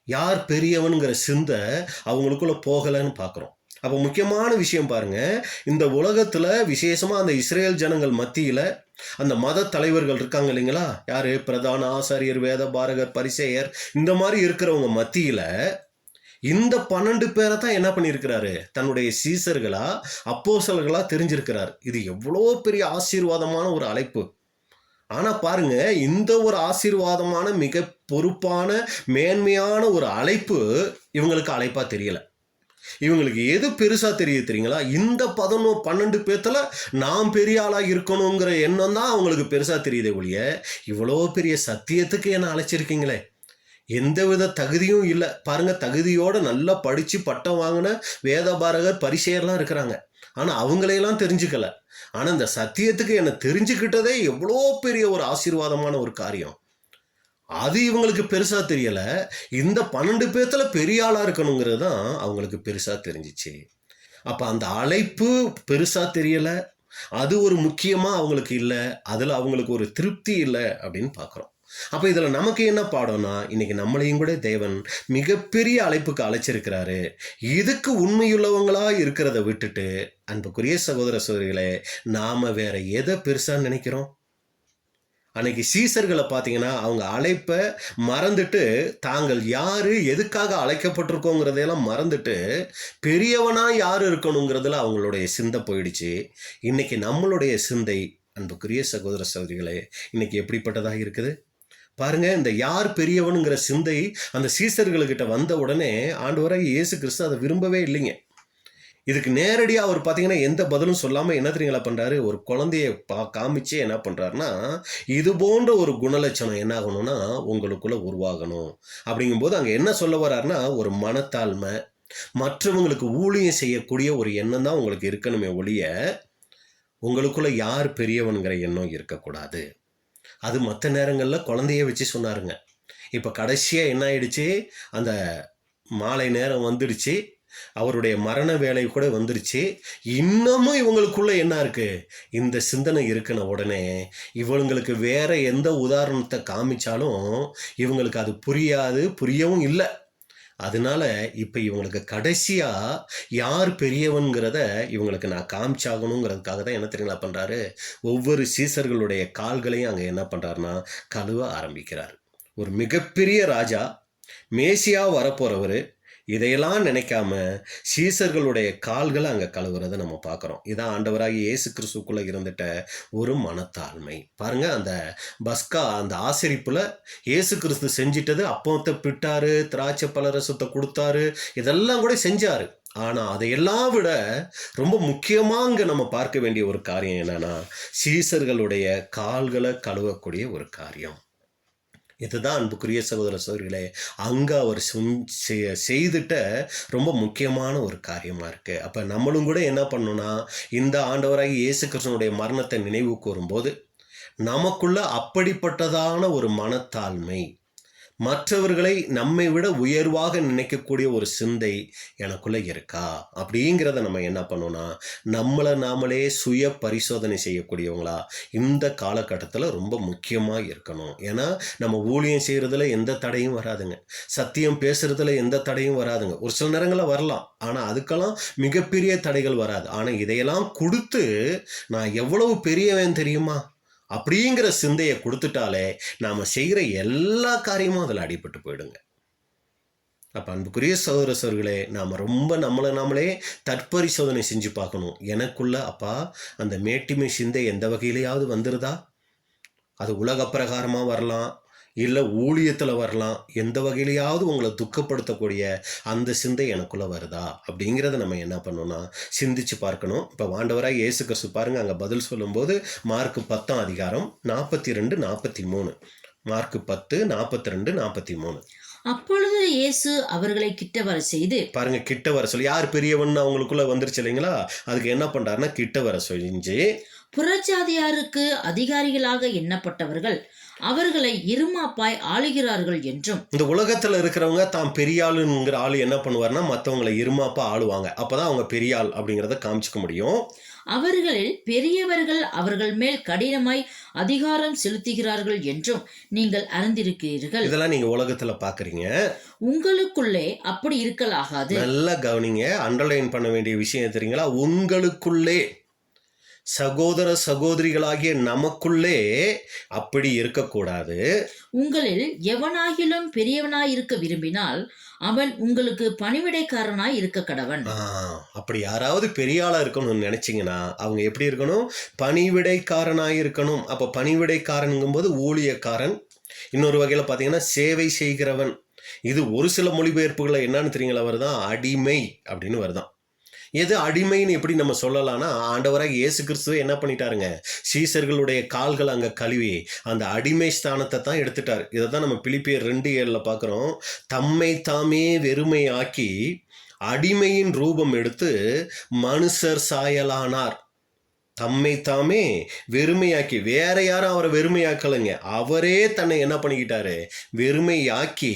Speaker 2: யார் பெரியவனுங்கிற சிந்தை அவங்களுக்குள்ள போகலைன்னு பார்க்குறோம். அப்போ முக்கியமான விஷயம் பாருங்க, இந்த உலகத்தில் விசேஷமாக அந்த இஸ்ரேல் ஜனங்கள் மத்தியில் அந்த மத தலைவர்கள் இருக்காங்க இல்லைங்களா, யாரு பிரதான ஆசாரியர், வேத பாரகர், பரிசேயர், இந்த மாதிரி இருக்கிறவங்க மத்தியில் இந்த 12 பேரை தான் என்ன பண்ணியிருக்கிறாரு, தன்னுடைய சீசர்களா அப்போஸ்தலர்களா தெரிஞ்சிருக்கிறார். இது எவ்வளோ பெரிய ஆசீர்வாதமான ஒரு அழைப்பு. ஆனா பாருங்க, இந்த ஒரு ஆசீர்வாதமான மிக பொறுப்பான மேன்மையான ஒரு அழைப்பு இவங்களுக்கு அழைப்பா தெரியல. இவங்களுக்கு எது பெருசா தெரியுங்களா, இந்த 12 பேர்த்துல நாம் பெரிய ஆளா இருக்கணுங்கிற எண்ணம் தான் அவங்களுக்கு பெருசா தெரியுதே ஒழிய, இவ்வளோ பெரிய சத்தியத்துக்கு என்ன அழைச்சிருக்கீங்களே, எந்தவித தகுதியும் இல்லை. பாருங்க, தகுதியோட நல்லா படிச்சு பட்டம் வாங்கின வேதபாரகர், பரிசேயர்லாம் இருக்கிறாங்க. ஆனா அவங்களையெல்லாம் தெரிஞ்சுக்கல. ஆனா இந்த சத்தியத்துக்கு என்ன தெரிஞ்சுக்கிட்டதே எவ்வளோ பெரிய ஒரு ஆசீர்வாதமான ஒரு காரியம். அது இவங்களுக்கு பெருசா தெரியல. இந்த 12 பேர்த்துல பெரிய ஆளா இருக்கணுங்கிறது தான் அவங்களுக்கு பெருசா தெரிஞ்சிச்சு. அப்ப அந்த அழைப்பு பெருசா தெரியல, அது ஒரு முக்கியமா அவங்களுக்கு இல்லை, அதுல அவங்களுக்கு ஒரு திருப்தி இல்லை அப்படின்னு பார்க்குறோம். அப்போ இதில் நமக்கு என்ன பாடம்னா, இன்னைக்கு நம்மளையும் கூட தேவன் மிகப்பெரிய அழைப்புக்கு அழைச்சிருக்கிறாரு. இதுக்கு உண்மையுள்ளவங்களா இருக்கிறத விட்டுட்டு, அன்புக்குரிய சகோதர சகோதரிகளே, நாம வேற எதை பெருசா நினைக்கிறோம்? அன்னைக்கு சீசர்களை பார்த்தீங்கன்னா அவங்க அழைப்பை மறந்துட்டு தாங்கள் யார் எதுக்காக அழைக்கப்பட்டிருக்கோங்கிறதையெல்லாம் மறந்துட்டு பெரியவனாக யார் இருக்கணுங்கிறதுல அவங்களுடைய சிந்தை போயிடுச்சு. இன்னைக்கு நம்மளுடைய சிந்தை அன்புக்குரிய சகோதர சகோதரிகளே இன்னைக்கு எப்படிப்பட்டதாக இருக்குது பாருங்க. இந்த யார் பெரியவனுங்கிற சிந்தை அந்த சீசர்களுக்கிட்ட வந்த உடனே ஆண்டவராகிய இயேசு கிறிஸ்து அதை விரும்பவே இல்லைங்க. இதுக்கு நேரடியாக அவர் பார்த்தீங்கன்னா எந்த பதிலும் சொல்லாமல் என்ன தெரியுங்களா பண்ணுறாரு, ஒரு குழந்தைய காமிச்சே என்ன பண்ணுறாருன்னா, இது போன்ற ஒரு குணலட்சணம் என்ன ஆகணும்னா உங்களுக்குள்ள உருவாகணும் அப்படிங்கும்போது அங்கே என்ன சொல்ல வர்றாருன்னா, ஒரு மனத்தாழ்மை, மற்றவங்களுக்கு ஊழியம் செய்யக்கூடிய ஒரு எண்ணம் தான் உங்களுக்கு இருக்கணுமே ஒழிய உங்களுக்குள்ள யார் பெரியவனுங்கிற எண்ணம் இருக்கக்கூடாது. அது மற்ற நேரங்களில் குழந்தைய வச்சு சொன்னாருங்க. இப்போ கடைசியாக என்ன ஆயிடுச்சு, அந்த மாலை நேரம் வந்துடுச்சு, அவருடைய மரண வேலை கூட வந்துருச்சு. இன்னமும் இவங்களுக்குள்ள என்ன இருக்கு, இந்த சிந்தனை இருக்குன உடனே இவங்களுக்கு வேற எந்த உதாரணத்தை காமிச்சாலும் இவங்களுக்கு அது புரியாது, புரியவும் இல்லை. அதனால இப்போ இவங்களுக்கு கடைசியா யார் பெரியவன்கிறத இவங்களுக்கு நான் காமிச்சாகணுங்கிறதுக்காக தான் என்ன தெரியுங்களா பண்றாரு, ஒவ்வொரு சீசர்களுடைய கால்களையும் அங்கே என்ன பண்றாருன்னா கழுவ ஆரம்பிக்கிறார். ஒரு மிகப்பெரிய ராஜா, மேசியா வரப்போறவர், இதையெல்லாம் நினைக்காம சீசர்களுடைய கால்களை அங்கே கழுவுறதை நம்ம பார்க்குறோம். இதான் ஆண்டவராகி இயேசு கிறிஸ்துக்குள்ளே இருந்துட்ட ஒரு மனத்தாழ்மை. பாருங்க, அந்த பஸ்கா அந்த ஆசரிப்புல இயேசு கிறிஸ்து செஞ்சிட்டது, அப்பத்தை பிட்டாரு, திராட்சை பழரசத்தை கொடுத்தாரு, இதெல்லாம் கூட செஞ்சாரு. ஆனால் அதையெல்லாம் விட ரொம்ப முக்கியமாக இங்கே நம்ம பார்க்க வேண்டிய ஒரு காரியம் என்னன்னா, சீசர்களுடைய கால்களை கழுவக்கூடிய ஒரு காரியம். இதுதான் அன்புக்குரிய சகோதர சகோதரிகளே அங்கே அவர் செய்துட்ட ரொம்ப முக்கியமான ஒரு காரியமாக இருக்குது. அப்போ நம்மளும் கூட என்ன பண்ணணும்னா, இந்த ஆண்டவராகி இயேசு கிறிஸ்துவினுடைய மரணத்தை நினைவு கூறும்போது நமக்குள்ள அப்படிப்பட்டதான ஒரு மனத்தாழ்மை, மற்றவர்களை நம்மை விட உயர்வாக நினைக்கக்கூடிய ஒரு சிந்தை எனக்குள்ள இருக்கா அப்படிங்கிறத நம்ம என்ன பண்ணோம்னா, நம்மளை நாமளே சுய பரிசோதனை செய்யக்கூடியவங்களா இந்த காலகட்டத்தில் ரொம்ப முக்கியமாக இருக்கணும். ஏன்னா நம்ம ஊழியம் செய்கிறதுல எந்த தடையும் வராதுங்க, சத்தியம் பேசுறதுல எந்த தடையும் வராதுங்க. ஒரு சில நேரங்களில் வரலாம், ஆனால் அதுக்கெல்லாம் மிகப்பெரிய தடைகள் வராது. ஆனால் இதையெல்லாம் கொடுத்து நான் எவ்வளவு பெரியவன் தெரியுமா அப்படிங்கிற சிந்தையை கொடுத்துட்டாலே நாம் செய்கிற எல்லா காரியமும் அதில் அடிபட்டு போயிடுங்க. அப்போ அன்புக்குரிய சகோதர சகோதரிகளே, நாம் ரொம்ப நம்மளை நாமளே தற்பரிசோதனை செஞ்சு பார்க்கணும். எனக்குள்ள அப்பா அந்த மேட்டிமை சிந்தை எந்த வகையிலையாவது வந்துருதா? அது உலக பிரகாரமாக வரலாம், இல்லை ஊழியத்தில் வரலாம், எந்த வகையிலையாவது உங்களை துக்கப்படுத்தக்கூடிய அந்த சிந்தை எனக்குள்ளே வருதா அப்படிங்கிறத நம்ம என்ன பண்ணோம்னா சிந்திச்சு பார்க்கணும். இப்போ ஆண்டவராக இயேசு கிறிஸ்து பாருங்கள், அங்கே பதில் சொல்லும்போது மார்க் 10 அதிகாரம் 42, 43, மார்க் 10, 42, 43.
Speaker 3: அப்பொழுது இயேசு அவர்களை கிட்ட வர செய்து,
Speaker 2: பாருங்க, கிட்ட வர சொல்லி யார் பெரியவன் அவங்களுக்குள்ள வந்துருச்சு இல்லைங்களா, அதுக்கு என்ன பண்றாருன்னா கிட்ட வர செஞ்சு,
Speaker 3: புறஜாதியாருக்கு அதிகாரிகளாக எண்ணப்பட்டவர்கள் அவர்களை இருமாப்பாய் ஆளுகிறார்கள் என்றும்,
Speaker 2: இந்த உலகத்துல இருக்கிறவங்க தான் பெரிய ஆளுங்கிற ஆளு என்ன பண்ணுவார்னா மற்றவங்களை இருமாப்பா ஆளுவாங்க, அப்பதான் அவங்க பெரிய ஆள் அப்படிங்கிறத காமிச்சிக்க முடியும்.
Speaker 3: அவர்களில் பெரியவர்கள் அவர்கள் மேல் கடினமாய் அதிகாரம் செலுத்துகிறார்கள் என்றும் நீங்கள் அறிந்திருக்கிறீர்கள்.
Speaker 2: இதெல்லாம் நீங்க உலகத்துல பாக்குறீங்க,
Speaker 3: உங்களுக்குள்ளே அப்படி இருக்கலாகாது.
Speaker 2: நல்லா கவனிங்க, அண்டர்லைன் பண்ண வேண்டிய விஷயம் தெரியுங்களா, உங்களுக்குள்ளே சகோதர சகோதரிகளாகிய நமக்குள்ளே அப்படி இருக்கக்கூடாது.
Speaker 3: உங்களில் எவனாகிலும் பெரியவனாய் இருக்க விரும்பினால் அவன் உங்களுக்கு பணிவிடைக்காரனாய் இருக்க கடவன்.
Speaker 2: அப்படி யாராவது பெரிய ஆளா இருக்கணும்னு நினைச்சீங்கன்னா அவங்க எப்படி இருக்கணும், பணிவிடைக்காரனாய் இருக்கணும். அப்ப பணிவிடைக்காரனுங்கும் போது ஊழியக்காரன், இன்னொரு வகையில பாத்தீங்கன்னா சேவை செய்கிறவன். இது ஒரு சில மொழிபெயர்ப்புகளை என்னன்னு தெரியுங்களா வருதான், அடிமை அப்படின்னு வருதான். எது அடிமைன்னு எப்படி நம்ம சொல்லலாம்னா, ஆண்டவராக இயேசு கிறிஸ்துவ என்ன பண்ணிட்டாருங்க, சீசர்களுடைய கால்கள் அங்கே கழுவி அந்த அடிமை ஸ்தானத்தை தான் எடுத்துட்டார். இதை தான் நம்ம பிலிப்பியர் 2:7 பார்க்குறோம். தம்மை தாமே வெறுமை ஆக்கி அடிமையின் ரூபம் எடுத்து மனுஷர் சாயலானார். தம்மை தாமே வெறுமையாக்கி, வேற யாரும் அவரை வெறுமையாக்கலைங்க, அவரே தன்னை என்ன பண்ணிக்கிட்டாரு, வெறுமையாக்கி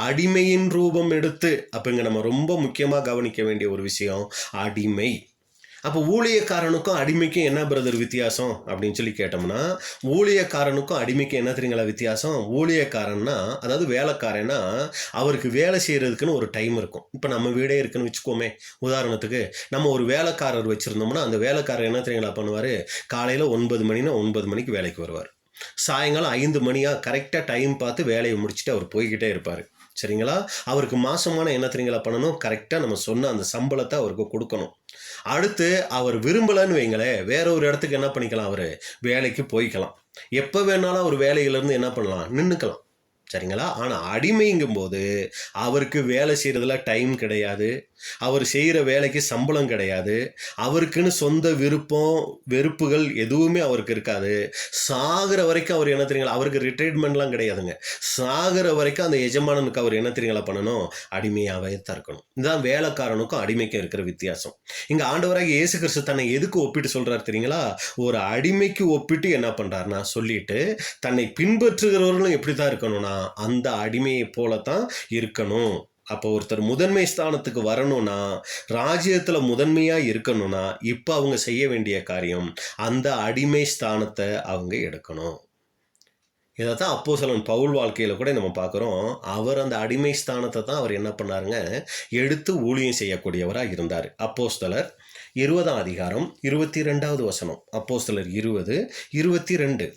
Speaker 2: அடிமையின் ரூபம் எடுத்து. அப்போ இங்கே நம்ம ரொம்ப முக்கியமாக கவனிக்க வேண்டிய ஒரு விஷயம் அடிமை. அப்போ ஊழியக்காரனுக்கும் அடிமைக்கும் என்ன பிரதர் வித்தியாசம் அப்படின்னு சொல்லி கேட்டோம்னா, ஊழியக்காரனுக்கும் அடிமைக்கும் என்ன தெரியுங்களா வித்தியாசம், ஊழியக்காரன்னா அதாவது வேலைக்காரன்னா அவருக்கு வேலை செய்கிறதுக்குன்னு ஒரு டைம் இருக்கும். இப்போ நம்ம வீடே இருக்குன்னு வச்சுக்கோமே, உதாரணத்துக்கு நம்ம ஒரு வேலைக்காரர் வச்சுருந்தோம்னா அந்த வேலைக்காரர் என்ன தெரியுங்களா பண்ணுவார், காலையில் 9 மணினா 9 மணிக்கு வேலைக்கு வருவார், சாயங்காலம் 5 மணியா கரெக்டாக டைம் பார்த்து வேலையை முடிச்சுட்டு அவர் போய்கிட்டே இருப்பார். சரிங்களா? அவருக்கு மாசமான என்ன தெரியுங்களா பண்ணணும்? கரெக்டாக நம்ம சொன்ன அந்த சம்பளத்தை அவருக்கு கொடுக்கணும். அடுத்து அவர் விரும்பலைன்னு வைங்களேன், வேற ஒரு இடத்துக்கு என்ன பண்ணிக்கலாம்? அவர் வேலைக்கு போய்க்கலாம். எப்போ வேணாலும் அவர் வேலையிலேருந்து என்ன பண்ணலாம்? நின்றுக்கலாம். சரிங்களா? ஆனால் அடிமைங்கும்போது அவருக்கு வேலை செய்கிறதுல டைம் கிடையாது, அவர் செய்கிற வேலைக்கு சம்பளம் கிடையாது, அவருக்குன்னு சொந்த விருப்பம் வெறுப்புகள் எதுவுமே அவருக்கு இருக்காது. சாகிற வரைக்கும் அவர் என்ன தெரியுங்களா? அவருக்கு ரிட்டைர்மெண்ட்லாம் கிடையாதுங்க. சாகிற வரைக்கும் அந்த எஜமானனுக்கு அவர் என்ன தெரியுங்களா பண்ணணும்? அடிமையாகவே தான் இருக்கணும். இதுதான் வேலைக்காரனுக்கும் அடிமைக்கும் இருக்கிற வித்தியாசம். இங்கே ஆண்டவராகிய இயேசு கிறிஸ்து தன்னை எதுக்கு ஒப்பிட்டு சொல்கிறார் தெரியுங்களா? ஒரு அடிமைக்கு ஒப்பிட்டு என்ன பண்ணுறாருன்னா சொல்லிட்டு, தன்னை பின்பற்றுகிறவர்களும் எப்படி தான் இருக்கணும்னா அந்த அடிமையை போலத்தான் இருக்கணும். அப்போ ஒருத்தர் முதன்மை ஸ்தானத்துக்கு வரணும்னா, ராஜ்யத்துல முதன்மையா இருக்கணும்னா, இப்போ அவங்க செய்ய வேண்டிய காரியம் அந்த அடிமை ஸ்தானத்தை அவங்க எடுக்கணும். இதைத்தான் அப்போஸ்தலன் பவுல் வாழ்க்கையில கூட நம்ம பார்க்குறோம். அவர் அந்த அடிமை ஸ்தானத்தை தான் அவர் என்ன பண்ணாருங்க, எடுத்து ஊழியம் செய்யக்கூடியவராக இருந்தார். அப்போஸ்தலர் 20ஆம் அதிகாரம் 22வது வசனம். அப்போஸ்தலர் 20:22.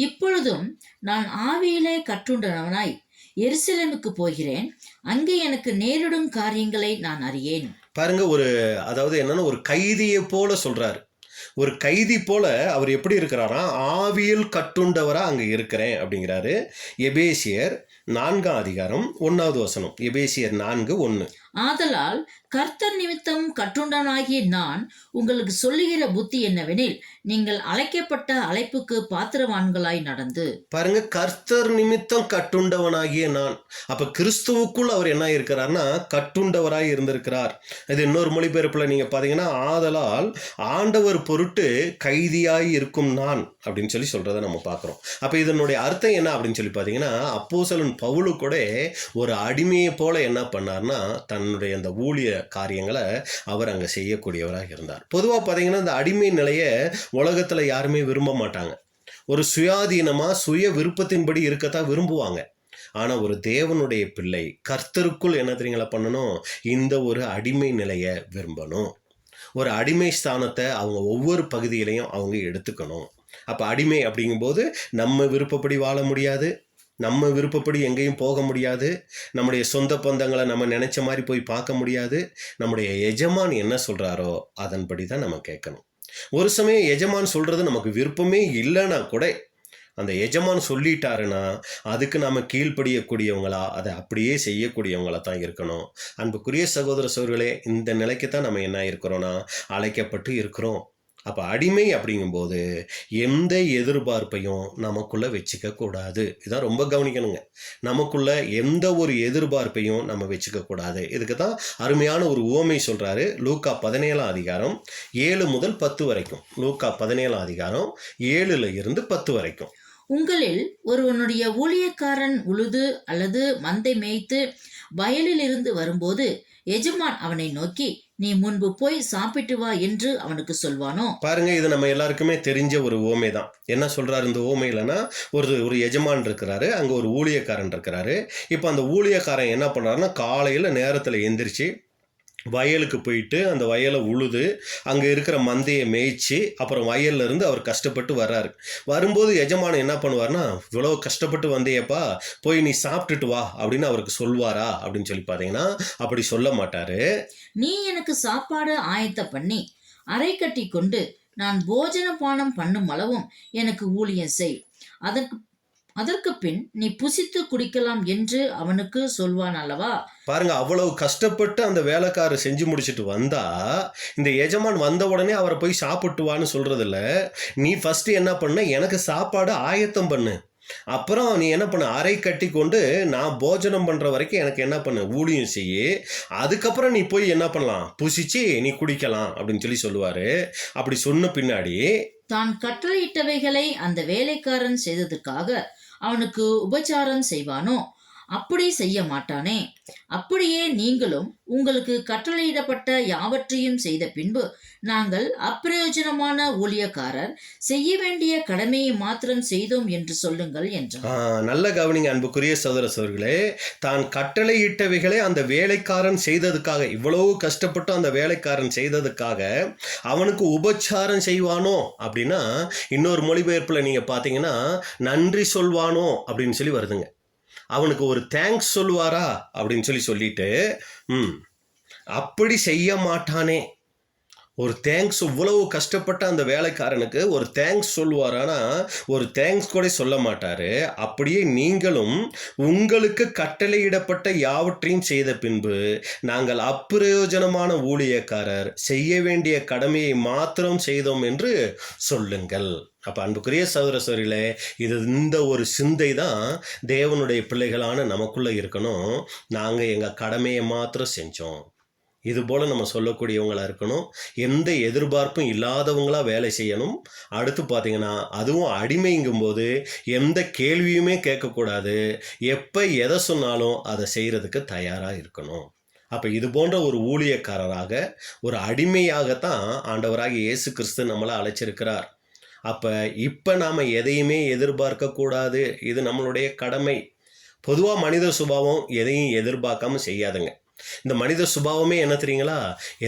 Speaker 3: இப்பொழுதும் நான் ஆவியிலே கட்டுண்டவனாய் எருசலேமுக்கு போகிறேன், அங்கே எனக்கு நேரிடும் காரியங்களை நான் அறியேன்.
Speaker 2: பாருங்க, அதாவது என்னன்னா ஒரு கைதியை போல சொல்றாரு. ஒரு கைதி போல அவர் எப்படி இருக்கிறாரா? ஆவியில் கட்டுண்டவரா அங்க இருக்கிறேன் அப்படிங்கிறாரு. எபேசியர் 4ஆம் அதிகாரம் 1வது வசனம். எபேசியர் 4:1.
Speaker 3: ஆதலால் கர்த்தர் நிமித்தம் கட்டுண்டனாகிய நான் உங்களுக்கு சொல்லுகிற புத்தி என்னவெனில், நீங்கள் அழைக்கப்பட்ட அழைப்புக்கு பாத்திரவான்களாய் நடந்து.
Speaker 2: பாருங்க, கர்த்தர் நிமித்தம் கட்டுண்டவனாகிய நான். அப்ப கிறிஸ்துவுக்குள் அவர் என்ன இருக்கிறார்னா கட்டுண்டவராய் இருந்திருக்கிறார். இது இன்னொரு மொழிபெயர்ப்புல நீங்க பாத்தீங்கன்னா, ஆதலால் ஆண்டவர் பொருட்டு கைதியாய் இருக்கும் நான் அப்படின்னு சொல்லி சொல்றதை நம்ம பார்க்குறோம். அப்ப இதனுடைய அர்த்தம் என்ன அப்படின்னு சொல்லி பார்த்தீங்கன்னா, அப்போஸ்தலன் பவுலு கூட ஒரு அடிமையை போல என்ன பண்ணார்னா தன்னுடைய அந்த ஊழிய காரியங்களை அவர் அங்கே செய்யக்கூடியவராக இருந்தார். பொதுவாக பார்த்தீங்கன்னா இந்த அடிமை நிலையை உலகத்தில் யாருமே விரும்ப மாட்டாங்க. ஒரு சுயாதீனமாக சுய விருப்பத்தின்படி இருக்கத்தான் விரும்புவாங்க. ஆனால் ஒரு தேவனுடைய பிள்ளை கர்த்தருக்குள் என்ன தெரியுங்களா பண்ணணும்? இந்த ஒரு அடிமை நிலையை விரும்பணும். ஒரு அடிமை ஸ்தானத்தை அவங்க ஒவ்வொரு பகுதியிலையும் அவங்க எடுத்துக்கணும். அப்போ அடிமை அப்படிங்கும்போது நம்ம விருப்பப்படி வாழ முடியாது, நம்ம விருப்பப்படி எங்கேயும் போக முடியாது, நம்முடைய சொந்த பந்தங்களை நம்ம நினைச்ச மாதிரி போய் பார்க்க முடியாது. நம்முடைய எஜமான் என்ன சொல்கிறாரோ அதன்படி தான் நம்ம கேட்கணும். ஒரு சமயம் எஜமான் சொல்கிறது நமக்கு விருப்பமே இல்லைன்னா கூட அந்த எஜமான் சொல்லிட்டாருன்னா அதுக்கு நாம் கீழ்ப்படியக்கூடியவங்களா, அதை அப்படியே செய்யக்கூடியவங்களா தான் இருக்கணும். அன்புக்குரிய சகோதர சகோதரிகளே, இந்த நிலைக்கு தான் நம்ம என்ன இருக்கிறோன்னா அழைக்கப்பட்டு இருக்கிறோம். அப்போ அடிமை அப்படிங்கும்போது எந்த எதிர்பார்ப்பையும் நமக்குள்ள வச்சுக்க கூடாது. இதான் ரொம்ப கவனிக்கணுங்க. நமக்குள்ள எந்த ஒரு எதிர்பார்ப்பையும் நம்ம வச்சுக்க கூடாது. இதுக்கு தான் அருமையான ஒரு உவமை சொல்றாரு. லூக்கா 17ஆம் அதிகாரம் 7 முதல் 10 வரைக்கும். லூக்கா 17ஆம் அதிகாரம் 7ல் இருந்து 10 வரைக்கும்.
Speaker 3: உங்களில் ஒருவனுடைய ஊழியக்காரன் உழுது அல்லது மந்தை மேய்த்து வயலில் இருந்து வரும்போது எஜமான் அவனை நோக்கி, நீ முன்பு போய் சாப்பிட்டு வா என்று அவனுக்கு சொல்வானோ?
Speaker 2: பாருங்க, இது நம்ம எல்லாருக்குமே தெரிஞ்ச ஒரு ஓமை தான். என்ன சொல்றாரு இந்த ஓமையிலனா, ஒரு எஜமான் இருக்கிறாரு, அங்க ஒரு ஊழியக்காரன் இருக்கிறாரு. இப்போ அந்த ஊழியக்காரன் என்ன பண்றாருன்னா காலையில நேரத்துல எந்திரிச்சு வயலுக்கு போயிட்டு அந்த வயலை உழுது அங்கே இருக்கிற மந்தையை மேய்ச்சி அப்புறம் வயல்ல இருந்து அவர் கஷ்டப்பட்டு வர்றாரு. வரும்போது எஜமானன் என்ன பண்ணுவார்னா, இவ்வளோ கஷ்டப்பட்டு வந்தேப்பா, போய் நீ சாப்பிட்டுட்டு வா அப்படின்னு அவருக்கு சொல்வாரா அப்படின்னு சொல்லி பார்த்தீங்கன்னா அப்படி சொல்ல மாட்டாரு.
Speaker 3: நீ எனக்கு சாப்பாடு ஆயத்த பண்ணி அரை கட்டி கொண்டு நான் போஜன பானம் பண்ணும் அளவும் எனக்கு ஊழியம் செய், அதற்கு பின் நீ புசித்து குடிக்கலாம் என்று அவனுக்கு சொல்வான் அல்லவா?
Speaker 2: பாருங்க, அவ்வளவு கஷ்டப்பட்டு அந்த வேலைக்காரர் செஞ்சு முடிச்சுட்டு வந்தா இந்த எஜமான் வந்த உடனே அவரை போய் சாப்பிட்டு வான்னு சொல்றது இல்ல. நீ ஃபர்ஸ்ட் என்ன பண்ண, எனக்கு சாப்பாடு ஆயத்தம் பண்ணு, அப்புறம் நீ என்ன பண்ண, அரை கட்டி கொண்டு நான் போஜனம் பண்ற வரைக்கும் எனக்கு என்ன பண்ணு, ஊழியம் செய்ய, அதுக்கப்புறம் நீ போய் என்ன பண்ணலாம், புசிச்சு நீ குடிக்கலாம் அப்படின்னு சொல்லி சொல்லுவாரு. அப்படி சொன்ன பின்னாடி
Speaker 3: தான் கட்டளையிட்டவைகளை அந்த வேலைக்காரன் செய்ததுக்காக அவனுக்கு உபச்சாரம் செய்வானோ? அப்படி செய்ய மாட்டானே? அப்படியே நீங்களும் உங்களுக்கு கட்டளையிடப்பட்ட யாவற்றையும் செய்த பின்பு, நாங்கள் அப்பிரயோஜனமான ஊழியக்காரர், செய்ய வேண்டிய கடமையை மாத்திரம் செய்தோம் என்று சொல்லுங்கள் என்றார்.
Speaker 2: நல்ல கவனிங்க அன்புக்குரிய சகோதர சகோதரிகளே. தான் கட்டளையிட்டவைகளை அந்த வேலைக்காரன் செய்ததுக்காக, இவ்வளவு கஷ்டப்பட்டு அந்த வேலைக்காரன் செய்ததுக்காக அவனுக்கு உபச்சாரம் செய்வானோ அப்படின்னா, இன்னொரு மொழிபெயர்ப்பில் நீங்கள் பார்த்தீங்கன்னா நன்றி சொல்வானோ அப்படின்னு சொல்லி வருதுங்க. அவனுக்கு ஒரு தேங்க்ஸ் சொல்லுவாரா அப்படின்னு சொல்லிட்டு அப்படி செய்ய மாட்டானே. ஒரு தேங்க்ஸ், இவ்வளவு கஷ்டப்பட்ட அந்த வேலைக்காரனுக்கு ஒரு தேங்க்ஸ் சொல்லுவாரானா ஒரு தேங்க்ஸ் கூட சொல்ல மாட்டாரு. அப்படியே நீங்களும் உங்களுக்கு கட்டளையிடப்பட்ட யாவற்றையும் செய்த பின்பு, நாங்கள் அப்பிரயோஜனமான ஊழியக்காரர், செய்ய வேண்டிய கடமையை மாத்திரம் செய்தோம் என்று சொல்லுங்கள். அப்போ அன்புக்குரிய சகோதர சகோதரிகளே, இந்த ஒரு சிந்தை தான் தேவனுடைய பிள்ளைகளான நமக்குள்ளே இருக்கணும். நாங்கள் எங்கள் கடமையை மாத்திரம் செஞ்சோம், இது போல் நம்ம சொல்லக்கூடியவங்களாக இருக்கணும். எந்த எதிர்பார்ப்பும் இல்லாதவங்களாக வேலை செய்யணும். அடுத்து பார்த்தீங்கன்னா, அதுவும் அடிமைங்கும்போது எந்த கேள்வியுமே கேட்கக்கூடாது. எப்போ எதை சொன்னாலும் அதை செய்கிறதுக்கு தயாராக இருக்கணும். அப்போ இது போன்ற ஒரு ஊழியக்காரராக, ஒரு அடிமையாகத்தான் ஆண்டவராகிய இயேசு கிறிஸ்து நம்மளை அழைச்சிருக்கிறார். அப்போ இப்போ நாம் எதையுமே எதிர்பார்க்கக்கூடாது. இது நம்மளுடைய கடமை. பொதுவாக மனித சுபாவம் எதையும் எதிர்பார்க்காம செய்யாதுங்க. இந்த மனித சுபாவமே என்ன தெரியுங்களா,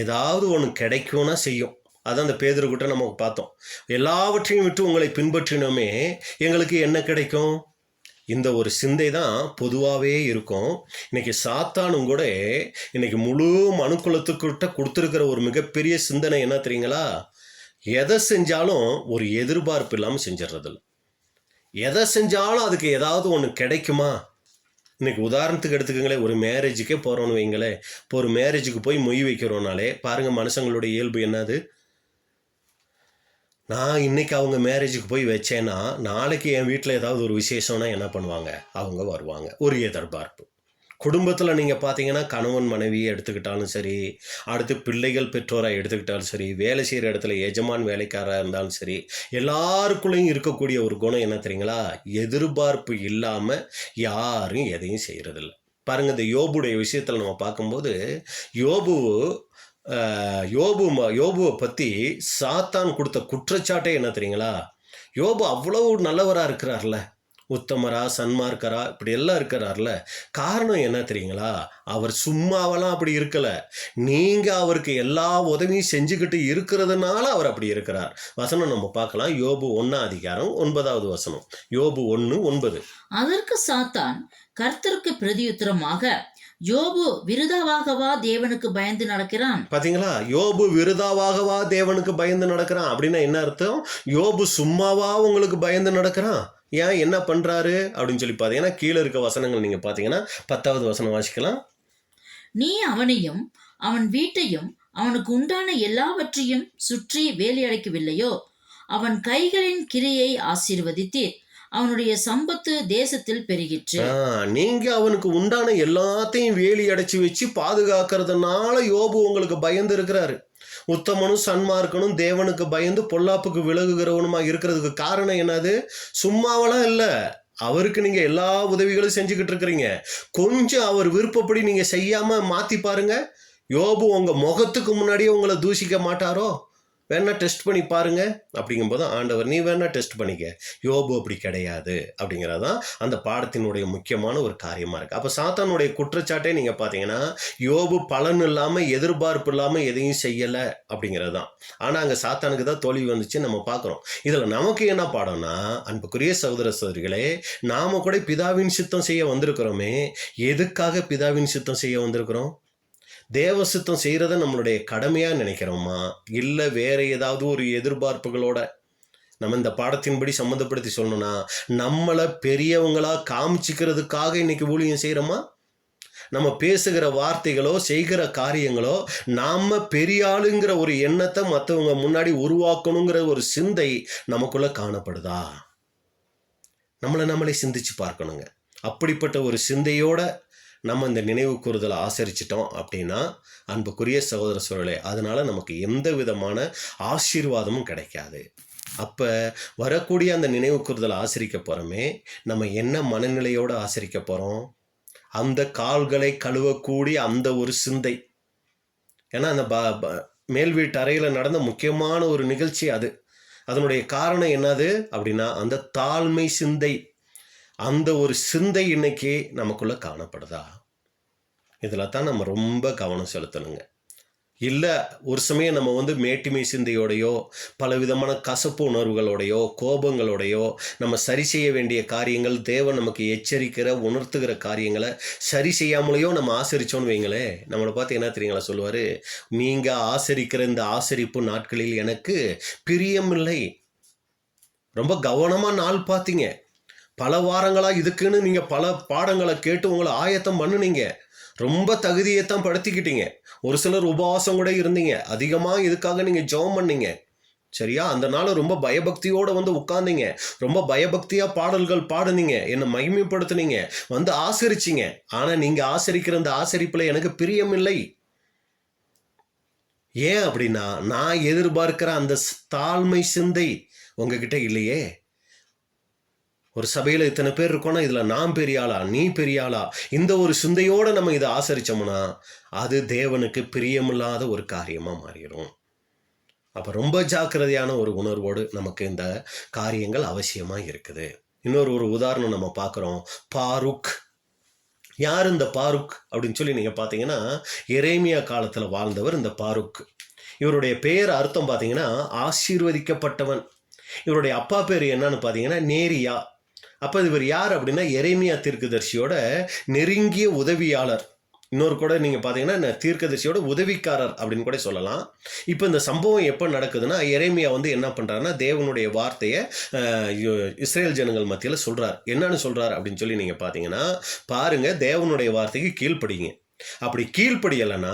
Speaker 2: ஏதாவது ஒன்று கிடைக்கும்னா செய்யும். அதான் அந்த பேதுருக்கிட்ட நம்ம பார்த்தோம். எல்லாவற்றையும் விட்டு உங்களை பின்பற்றினோமே, எங்களுக்கு என்ன கிடைக்கும்? இந்த ஒரு சிந்தை தான் பொதுவாகவே இருக்கும். இன்னைக்கு சாத்தானும் கூட இன்னைக்கு முழு மனுக்குலத்துக்கிட்ட கொடுத்துருக்கிற ஒரு மிகப்பெரிய சிந்தனை என்ன தெரியுங்களா, எதை செஞ்சாலும் ஒரு எதிர்பார்ப்பு இல்லாமல் செஞ்சிடறதில்ல. எதை செஞ்சாலும் அதுக்கு ஏதாவது ஒன்று கிடைக்குமா. இன்னைக்கு உதாரணத்துக்கு எடுத்துக்கங்களேன், ஒரு மேரேஜுக்கே போகிறோன்னு வைங்களேன். இப்போ ஒரு மேரேஜுக்கு போய் மொய் வைக்கிறோனாலே பாருங்கள், மனுஷங்களுடைய இயல்பு என்னது, நான் இன்னைக்கு அவங்க மேரேஜுக்கு போய் வச்சேன்னா நாளைக்கு என் வீட்டில் ஏதாவது ஒரு விசேஷம்னா என்ன பண்ணுவாங்க, அவங்க வருவாங்க. ஒரு எதிர்பார்ப்பு. குடும்பத்தில் நீங்கள் பார்த்தீங்கன்னா, கணவன் மனைவியை எடுத்துக்கிட்டாலும் சரி, அடுத்து பிள்ளைகள் பெற்றோராக எடுத்துக்கிட்டாலும் சரி, வேலை செய்கிற இடத்துல எஜமான் வேலைக்காரராக இருந்தாலும் சரி, எல்லாருக்குள்ளேயும் இருக்கக்கூடிய ஒரு குணம் என்ன தெரியுங்களா, எதிர்பார்ப்பு இல்லாமல் யாரும் எதையும் செய்கிறதில்ல. பாருங்கள், இந்த யோபுடைய விஷயத்தில் நம்ம பார்க்கும்போது, யோபுவை பற்றி சாத்தான் கொடுத்த குற்றச்சாட்டே என்ன தெரியுங்களா, யோபு அவ்வளோ நல்லவராக இருக்கிறார்ல, உத்தமரா சன்மார்க்கரா இப்படி எல்லாம் இருக்கிறார்ல, காரணம் என்ன தெரியுங்களா, அவர் சும்மாவெல்லாம் அப்படி இருக்கலை. நீங்கள் அவருக்கு எல்லா உதவியும் செஞ்சுக்கிட்டு இருக்கிறதுனால அவர் அப்படி இருக்கிறார். வசனம் நம்ம பார்க்கலாம், யோபு 1:9. யோபு 1:9.
Speaker 3: அதற்கு சாத்தான் கர்த்தருக்கு பிரதியுத்தரமாக, யோபு விருதாவாகவா தேவனுக்கு பயந்து நடக்கிறான்?
Speaker 2: பாத்தீங்களா, யோபு விருதாவாகவா தேவனுக்கு பயந்து நடக்கிறான் அப்படின்னா என்ன அர்த்தம்? யோபு சும்மாவா உங்களுக்கு பயந்து நடக்கிறான்? ஏன், என்ன பண்றாரு அப்படின்னு சொல்லி பார்த்தீங்கன்னா, கீழே இருக்க வசனங்கள் நீங்க பார்த்தீங்கன்னா 10வது வசனம் வாசிக்கலாம்.
Speaker 3: நீ அவனையும் அவன் வீட்டையும் அவனுக்கு உண்டான எல்லாவற்றையும் சுற்றி வேலையடைக்கவில்லையோ? அவன் கைகளின் கிரியை ஆசீர்வதித்தீர், அவனுடைய சம்பத்து தேசத்தில் பெருகிற்று.
Speaker 2: நீங்க அவனுக்கு உண்டான எல்லாத்தையும் வேலி அடைச்சி வச்சு பாதுகாக்கிறதுனால யோபு உங்களுக்கு பயந்து இருக்கிறாரு. உத்தமனும் சன்மார்க்கனும் தேவனுக்கு பயந்து பொல்லாப்புக்கு விலகுகிறவனுமா இருக்கிறதுக்கு காரணம் என்னது? சும்மாவெல்லாம் இல்லை, அவருக்கு நீங்க எல்லா உதவிகளும் செஞ்சுக்கிட்டு இருக்கிறீங்க. கொஞ்சம் அவர் விருப்பப்படி நீங்க செய்யாம மாத்தி பாருங்க, யோபு உங்க முகத்துக்கு முன்னாடியே உங்களை தூஷிக்க மாட்டாரோ? வேணா டெஸ்ட் பண்ணி பாருங்க. அப்படிங்கும்போது ஆண்டவர், நீ வேணா டெஸ்ட் பண்ணிக்க, யோபு அப்படி கிடையாது அப்படிங்கிறதான் அந்த பாடத்தினுடைய முக்கியமான ஒரு காரியமா இருக்கு. அப்போ சாத்தானுடைய குற்றச்சாட்டே நீங்க பார்த்தீங்கன்னா, யோபு பலன் இல்லாமல் எதிர்பார்ப்பு இல்லாமல் எதையும் செய்யலை அப்படிங்கிறது தான். ஆனால் அங்கே சாத்தானுக்கு தான் தோல்வி வந்துச்சு நம்ம பார்க்குறோம். இதில் நமக்கு என்ன பாடம்னா, அன்புக்குரிய சகோதர சகோதரிகளே, நாம கூட பிதாவின் சித்தம் செய்ய வந்திருக்கிறோமே. எதுக்காக பிதாவின் சித்தம் செய்ய வந்திருக்கிறோம்? தேவ சித்தம் செய்கிறத நம்மளுடைய கடமையாக நினைக்கிறோமா, இல்லை வேற ஏதாவது ஒரு எதிர்பார்ப்புகளோட? நம்ம இந்த பாடத்தின்படி சம்மந்தப்படுத்தி சொல்லணும்னா, நம்மளை பெரியவங்களா காமிச்சிக்கிறதுக்காக இன்னைக்கு ஊழியம் செய்கிறோமா? நம்ம பேசுகிற வார்த்தைகளோ செய்கிற காரியங்களோ நாம் பெரிய ஆளுங்கிற ஒரு எண்ணத்தை மற்றவங்க முன்னாடி உருவாக்கணுங்கிற ஒரு சிந்தை நமக்குள்ளே காணப்படுதா? நம்மளை சிந்திச்சு பார்க்கணுங்க. அப்படிப்பட்ட ஒரு சிந்தையோட நம்ம இந்த நினைவு கூறுதலை ஆசரிச்சிட்டோம் அப்படின்னா, அன்புக்குரிய சகோதர சகோதரர்களே, அதனால நமக்கு எந்த விதமான ஆசீர்வாதமும் கிடைக்காது. அப்போ வரக்கூடிய அந்த நினைவு கூறுதலை ஆசரிக்க போகிறோமே, நம்ம என்ன மனநிலையோடு ஆசரிக்க போகிறோம்? அந்த கால்களை கழுவக்கூடிய அந்த ஒரு சிந்தை. ஏன்னா அந்த மேல் வீட்டு அறையில் நடந்த முக்கியமான ஒரு நிகழ்ச்சி அது. அதனுடைய காரணம் என்னது அப்படின்னா அந்த தாழ்மை சிந்தை. அந்த ஒரு சிந்தை இன்னைக்கு நமக்குள்ள காணப்படுதா? இதில் தான் நம்ம ரொம்ப கவனம் செலுத்தணுங்க. இல்லை ஒரு சமயம் நம்ம மேட்டிமை சிந்தையோடையோ பலவிதமான கசப்பு உணர்வுகளோடையோ கோபங்களோடையோ நம்ம சரி செய்ய வேண்டிய காரியங்கள், தேவன் நமக்கு எச்சரிக்கிற உணர்த்துகிற காரியங்களை சரி செய்யாமலேயோ நம்ம ஆசரித்தோன்னு வைங்களே, நம்மளை பார்த்து என்ன தெரியுங்களா சொல்லுவார்? நீங்கள் ஆசரிக்கிற இந்த ஆசரிப்பு நாட்களில் எனக்கு பிரியமில்லை. ரொம்ப கவனமாக நாள் பார்த்தீங்க. பல வாரங்களாக இதுக்குன்னு நீங்கள் பல பாடங்களை கேட்டு உங்களை ஆயத்தம் பண்ணுனீங்க. ரொம்ப தகுதியைத்தான் படுத்திக்கிட்டீங்க. ஒரு சிலர் உபவாசம் கூட இருந்தீங்க. அதிகமாக இதுக்காக நீங்கள் ஜெபம் பண்ணீங்க. சரியா? அந்த நாள் ரொம்ப பயபக்தியோடு உட்கார்ந்தீங்க. ரொம்ப பயபக்தியாக பாடல்கள் பாடுனீங்க, என்னை மகிமைப்படுத்துனீங்க, ஆசரிச்சிங்க. ஆனால் நீங்கள் ஆசரிக்கிற அந்த ஆசரிப்பில் எனக்கு பிரியமில்லை. ஏன் அப்படின்னா நான் எதிர்பார்க்கிற அந்த தாழ்மை சிந்தை உங்ககிட்ட இல்லையே. ஒரு சபையில் இத்தனை பேர் இருக்கோன்னா இதில் நான் பெரியாளா, நீ பெரியாளா, இந்த ஒரு சிந்தையோடு நம்ம இதை ஆசரித்தோம்னா அது தேவனுக்கு பிரியமில்லாத ஒரு காரியமாக மாறிடும். அப்போ ரொம்ப ஜாக்கிரதையான ஒரு உணர்வோடு நமக்கு இந்த காரியங்கள் அவசியமாக இருக்குது. இன்னொரு உதாரணம் நம்ம பார்க்குறோம். பாருக். யார் இந்த பாருக் அப்படின்னு சொல்லி நீங்கள் பார்த்தீங்கன்னா எரேமியா காலத்தில் வாழ்ந்தவர் இந்த பாருக். இவருடைய பெயர் அர்த்தம் பார்த்தீங்கன்னா ஆசீர்வதிக்கப்பட்டவன். இவருடைய அப்பா பேர் என்னன்னு பார்த்தீங்கன்னா நேரியா. அப்போ இவர் யார் அப்படின்னா எரேமியா தீர்க்கதரிசியோட நெருங்கிய உதவியாளர். இன்னொரு கூட நீங்கள் பார்த்தீங்கன்னா தீர்க்கதரிசியோட உதவிக்காரர் அப்படின்னு கூட சொல்லலாம். இப்போ இந்த சம்பவம் எப்போ நடக்குதுன்னா எரேமியா என்ன பண்ணுறாருன்னா தேவனுடைய வார்த்தையை இஸ்ரேல் ஜனங்கள் மத்தியில் சொல்கிறார். என்னன்னு சொல்கிறார் அப்படின்னு சொல்லி நீங்கள் பார்த்தீங்கன்னா பாருங்கள், தேவனுடைய வார்த்தைக்கு கீழ்ப்படிங்க. அப்படி கீழ்ப்படியலைன்னா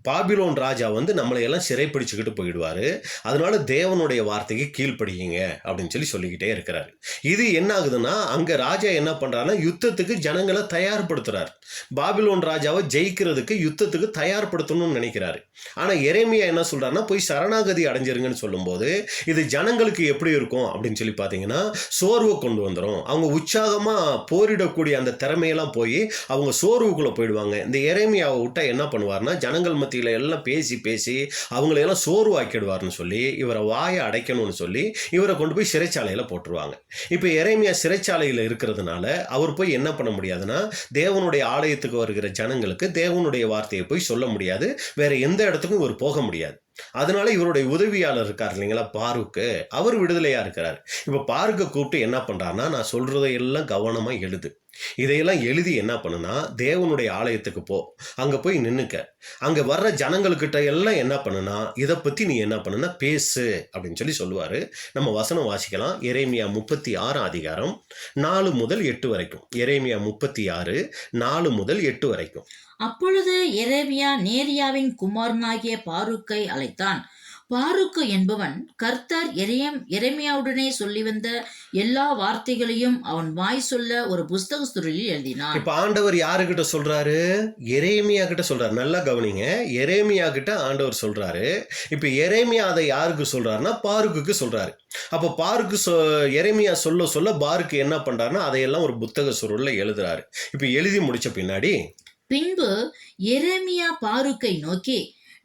Speaker 2: பாபிலோன் ராஜா நம்மளையெல்லாம் சிறைப்பிடிச்சுக்கிட்டு போயிடுவார். அதனால தேவனுடைய வார்த்தைக்கு கீழ்ப்படியுங்க அப்படின்னு சொல்லிக்கிட்டே இருக்கிறாரு. இது என்ன ஆகுதுன்னா அங்கே ராஜா என்ன பண்ணுறாருன்னா யுத்தத்துக்கு ஜனங்களை தயார்படுத்துறாரு. பாபிலோன் ராஜாவை ஜெயிக்கிறதுக்கு யுத்தத்துக்கு தயார்படுத்தணும்னு நினைக்கிறாரு. ஆனால் எரேமியா என்ன சொல்கிறாருன்னா போய் சரணாகதி அடைஞ்சிருங்கன்னு சொல்லும்போது இது ஜனங்களுக்கு எப்படி இருக்கும் அப்படின்னு சொல்லி பார்த்தீங்கன்னா சோர்வை கொண்டு வந்துடும். அவங்க உற்சாகமாக போரிடக்கூடிய அந்த திறமையெல்லாம் போய் அவங்க சோர்வுக்குள்ளே போயிடுவாங்க. இந்த எரேமியாவை விட்டா என்ன பண்ணுவார்னா ஜனங்கள் மத்தியில் எல்லாம் பேசி அவங்களையெல்லாம் சோர்வாக்கிடுவார்னு சொல்லி இவரை வாயை அடைக்கணும்னு சொல்லி இவரை கொண்டு போய் சிறைச்சாலையில் போட்டுருவாங்க. இப்போ எரேமியா சிறைச்சாலையில் இருக்கிறதுனால அவர் போய் என்ன பண்ண முடியாதுன்னா தேவனுடைய ஆலயத்துக்கு வருகிற ஜனங்களுக்கு தேவனுடைய வார்த்தையை போய் சொல்ல முடியாது. வேற எந்த இடத்துக்கும் இவர் போக முடியாது. அதனால இவருடைய உதவியாளர் இருக்கார் இல்லைங்களா பாருக்கு, அவர் விடுதலையா இருக்கிறார். இப்போ பாருக்க கூப்பிட்டு என்ன பண்றாருன்னா நான் சொல்றதையெல்லாம் கவனமா எழுது. இதையெல்லாம் எழுதி என்ன பண்ணுனா தேவனுடைய ஆலயத்துக்கு போ, அங்க போய் நின்னுக்க, அங்க வர்ற ஜனங்களுக்கிட்ட எல்லாம் என்ன பண்ணுனா இதை பத்தி நீ என்ன பண்ணுனா பேசு அப்படின்னு சொல்லுவாரு. நம்ம வசனம் வாசிக்கலாம். எரேமியா 36 அதிகாரம் 4 முதல் 8 வரைக்கும். எரேமியா 36 4 முதல் 8 வரைக்கும்.
Speaker 3: அப்பொழுது எரேமியா நேரியாவின் குமாரனாகிய பாருக்கை அழைத்தான். பாருக்கு என்பவன் கர்த்தர் எரேமியாவுடனே சொல்லி வந்த எல்லா வார்த்தைகளையும் அவன் வாய் சொல்ல ஒரு புஸ்தக சுருளில் எழுதினான்.
Speaker 2: இப்ப ஆண்டவர் யாருக்கிட்ட சொல்றாரு? எரேமியா கிட்ட சொல்றாரு. நல்லா கவனிங்க, எரேமியா கிட்ட ஆண்டவர் சொல்றாரு. இப்ப எரேமியா அதை யாருக்கு சொல்றாருன்னா பாருக்குக்கு சொல்றாரு. அப்ப பாருக்கு எரேமியா சொல்ல பாருக்கு என்ன பண்றாருன்னா அதையெல்லாம் ஒரு புத்தக சுருள்ல எழுதுறாரு. இப்ப எழுதி முடிச்ச
Speaker 3: பின்பு எரேமியா பாருக்கை நோக்கி,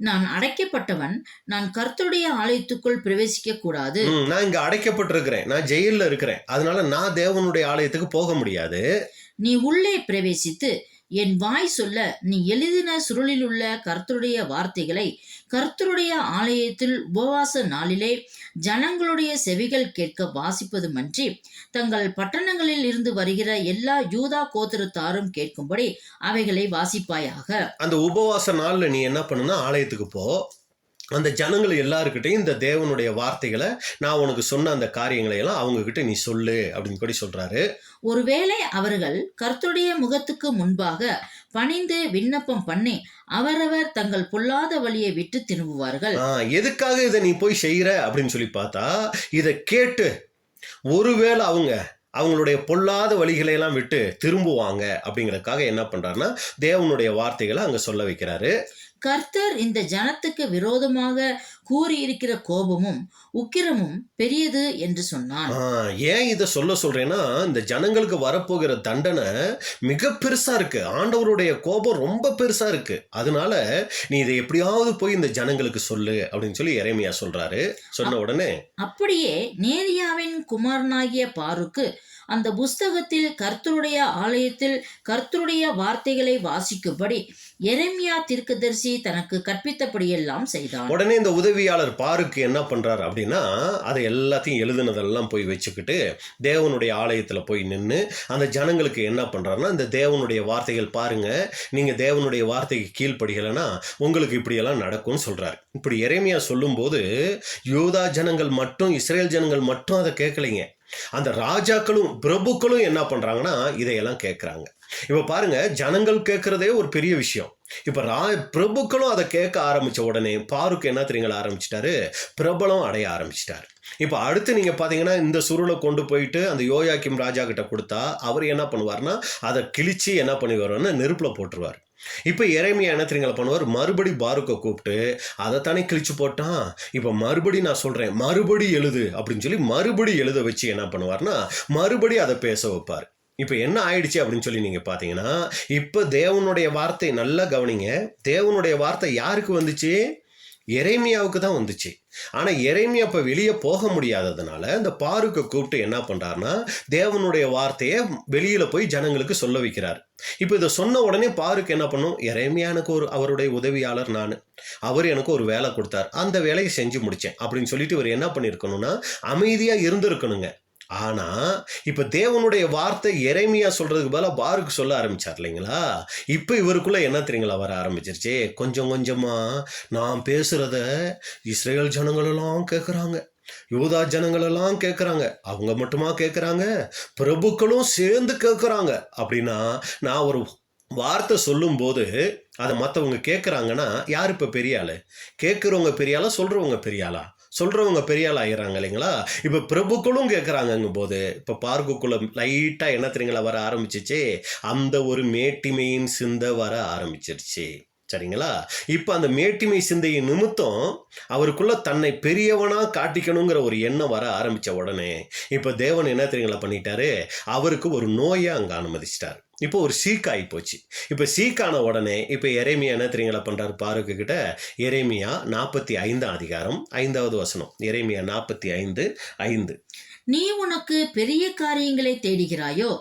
Speaker 3: நான் அடைக்கப்பட்டவன், நான் கர்த்தருடைய ஆலயத்துக்குள் பிரவேசிக்க கூடாது.
Speaker 2: நான் இங்க அடைக்கப்பட்டிருக்கிறேன், நான் ஜெயில இருக்கிறேன், அதனால நான் தேவனுடைய ஆலயத்துக்கு போக முடியாது.
Speaker 3: நீ உள்ளே பிரவேசித்து என் வாய் சொல்ல நீ எழுதின சுருளில் உள்ள கர்த்தருடைய வார்த்தைகளை கர்த்தருடைய ஆலயத்தில் உபவாச நாளிலே ஜனங்களுடைய செவிகள் கேட்க வாசிப்பதுமன்றி தங்கள் பட்டணங்களில் இருந்து வருகிற எல்லா யூதா கோத்திரத்தாரும் கேட்கும்படி அவைகளை வாசிப்பாயாக.
Speaker 2: அந்த உபவாச நாள்ல நீ என்ன பண்ணுனா ஆலயத்துக்கு போ, அந்த ஜனங்கள் எல்லாருக்கிட்டையும் இந்த தேவனுடைய வார்த்தைகளை நான் உனக்கு சொன்ன அந்த காரியங்களை எல்லாம் அவங்க கிட்ட நீ சொல்லு அப்படின்னு கூட சொல்றாரு.
Speaker 3: ஒருவேளை அவர்கள் கர்த்தருடைய முகத்துக்கு முன்பாக பணிந்து விண்ணப்பம் பண்ணி அவரவர் தங்கள் பொல்லாத வழியை விட்டு திரும்புவார்கள்.
Speaker 2: எதுக்காக இதை நீ போய் செய்யற அப்படின்னு சொல்லி பார்த்தா இதை கேட்டு ஒருவேளை அவங்களுடைய பொல்லாத வழிகளை எல்லாம் விட்டு திரும்புவாங்க அப்படிங்கறதுக்காக என்ன பண்றாருன்னா தேவனுடைய வார்த்தைகளை அங்க சொல்ல வைக்கிறாரு.
Speaker 3: கர்த்தர் இந்த ஜனத்துக்கு விரோதமாக கூறியிருக்கிற கோபமும் உக்கிரமும் பெரியது என்று சொன்னான்.
Speaker 2: ஏன் இதை சொல்றேன்னா, இந்த ஜனங்களுக்கு வரப்போகிற தண்டனை மிக பெருசா இருக்கு. ஆண்டவருடைய கோபம் ரொம்ப பெருசா இருக்கு. அதனால நீ இதை எப்படியாவது போய் இந்த ஜனங்களுக்கு சொல்லு அப்படின்னு சொல்லி எரேமியா சொல்றாரு. சொன்ன உடனே
Speaker 3: அப்படியே நேரியாவின் குமாரனாகிய பாருக்கு அந்த புஸ்தகத்தில் கர்த்தருடைய ஆலயத்தில் கர்த்தருடைய வார்த்தைகளை வாசிக்கும்படி எரேமியா தீர்க்கதரிசி தனக்கு கற்பித்தபடியெல்லாம் செய்தான்.
Speaker 2: உடனே இந்த உதவியாளர் பாருக்கு என்ன பண்றாரு அப்படின்னா, அதை எல்லாத்தையும் எழுதுனதெல்லாம் போய் வச்சுக்கிட்டு தேவனுடைய ஆலயத்துல போய் நின்று அந்த ஜனங்களுக்கு என்ன பண்றாருன்னா, இந்த தேவனுடைய வார்த்தைகள் பாருங்க, நீங்க தேவனுடைய வார்த்தைக்கு கீழ்ப்படிகலைன்னா உங்களுக்கு இப்படியெல்லாம் நடக்கும்னு சொல்றாரு. இப்படி எரேமியா சொல்லும்போது யூதா ஜனங்கள் மட்டும், இஸ்ரேல் ஜனங்கள் மட்டும் அதை கேட்கலைங்க. அந்த ராஜாக்களும் பிரபுக்களும் என்ன பண்றாங்கன்னா இதையெல்லாம் கேட்கறாங்க. இப்ப பாருங்க, ஜனங்கள் கேட்கறதே ஒரு பெரிய விஷயம். இப்ப பிரபுக்களும் அதை கேட்க ஆரம்பிச்ச உடனே பாருக்கு என்ன தெரியுங்களா ஆரம்பிச்சிட்டாரு, பிரபலம் அடைய ஆரம்பிச்சிட்டாரு. இப்ப அடுத்து நீங்க பாத்தீங்கன்னா, இந்த சுருளை கொண்டு போயிட்டு அந்த யோயாக்கிம் ராஜா கிட்ட கொடுத்தா அவர் என்ன பண்ணுவார்னா, அதை கிழிச்சு என்ன பண்ணுவாருன்னா நெருப்புல போட்டுருவார். இப்ப எரேமியா என்ன தெரியுங்களா பண்ணுவார், மறுபடி பாருக்கை கூப்பிட்டு அதைத்தானே கிழிச்சு போட்டான், இப்ப மறுபடி நான் சொல்றேன் மறுபடி எழுது அப்படின்னு சொல்லி மறுபடி எழுத வச்சு என்ன பண்ணுவார்னா மறுபடி அதை பேச வைப்பார். இப்ப என்ன ஆயிடுச்சு அப்படின்னு சொல்லி நீங்க பாத்தீங்கன்னா, இப்ப தேவனுடைய வார்த்தை நல்லா கவனிங்க, தேவனுடைய வார்த்தை யாருக்கு வந்துச்சு, எரேமியாவுக்கு தான் வந்துச்சு. ஆனா எரேமியா இப்ப வெளியே போக முடியாததுனால இந்த பாருக்கை கூப்பிட்டு என்ன பண்றாருன்னா தேவனுடைய வார்த்தையை வெளியில போய் ஜனங்களுக்கு சொல்ல வைக்கிறார். இப்ப இதை சொன்ன உடனே பாருக்கு என்ன பண்ணும், எரேமியா எனக்கு அவருடைய உதவியாளர், அவர் எனக்கு ஒரு வேலை கொடுத்தார், அந்த வேலையை செஞ்சு முடிச்சேன் அப்படின்னு சொல்லிட்டு இவர் என்ன பண்ணிருக்கணும்னா அமைதியா இருந்திருக்கணுங்க. ஆனா இப்ப தேவனுடைய வார்த்தை எரேமியா சொல்றதுக்கு பதிலா பாருக்கு சொல்ல ஆரம்பிச்சார் இல்லைங்களா. இப்ப இவருக்குள்ள என்ன தெரியுங்களா வர ஆரம்பிச்சிருச்சு, கொஞ்சம் கொஞ்சமா நான் பேசுறத இஸ்ரேல் ஜனங்கள் எல்லாம் கேட்கறாங்க, யூதா ஜனங்கள் எல்லாம் கேட்கறாங்க, அவங்க மட்டுமா கேட்கறாங்க, பிரபுக்களும் சேர்ந்து கேட்கறாங்க. அப்படின்னா நான் ஒரு வார்த்தை சொல்லும் போது அதை மற்றவங்க கேட்கறாங்கன்னா யார் இப்ப பெரிய ஆளு, கேட்கறவங்க பெரிய ஆளா, சொல்றவங்க பெரிய ஆளா, சொல்றவங்க பெரிய ஆள் ஆகிறாங்க இல்லைங்களா. இப்ப பிரபுக்களும் கேட்கறாங்கும் போது இப்ப பார்க்குள்ள லைட்டா என்ன தெரியுங்களா வர ஆரம்பிச்சிச்சு, அந்த ஒரு மேட்டிமையின் சிந்தை வர ஆரம்பிச்சிருச்சு. சரிங்களா. இப்ப அந்த மேட்டிமை சிந்தையின் நிமித்தம் அவருக்குள்ள தன்னை பெரியவனா காட்டிக்கணுங்கிற ஒரு எண்ணம் வர ஆரம்பிச்ச உடனே இப்ப தேவன் என்ன தெரியுங்களா பண்ணிட்டாரு, அவருக்கு ஒரு நோயை அங்க அனுமதிச்சிட்டாரு. இப்போ ஒரு சீக்காகி போச்சு. இப்போ சீக்கான உடனே இப்போ எரேமியா என்ன தெரியுங்களா பண்றாரு பாருக்கு கிட்ட, எரேமியா 45 அதிகாரம் 5வது வசனம், எரேமியா 45:5.
Speaker 3: நீ உனக்கு பெரிய காரியங்களை தேடுகிறாயோ,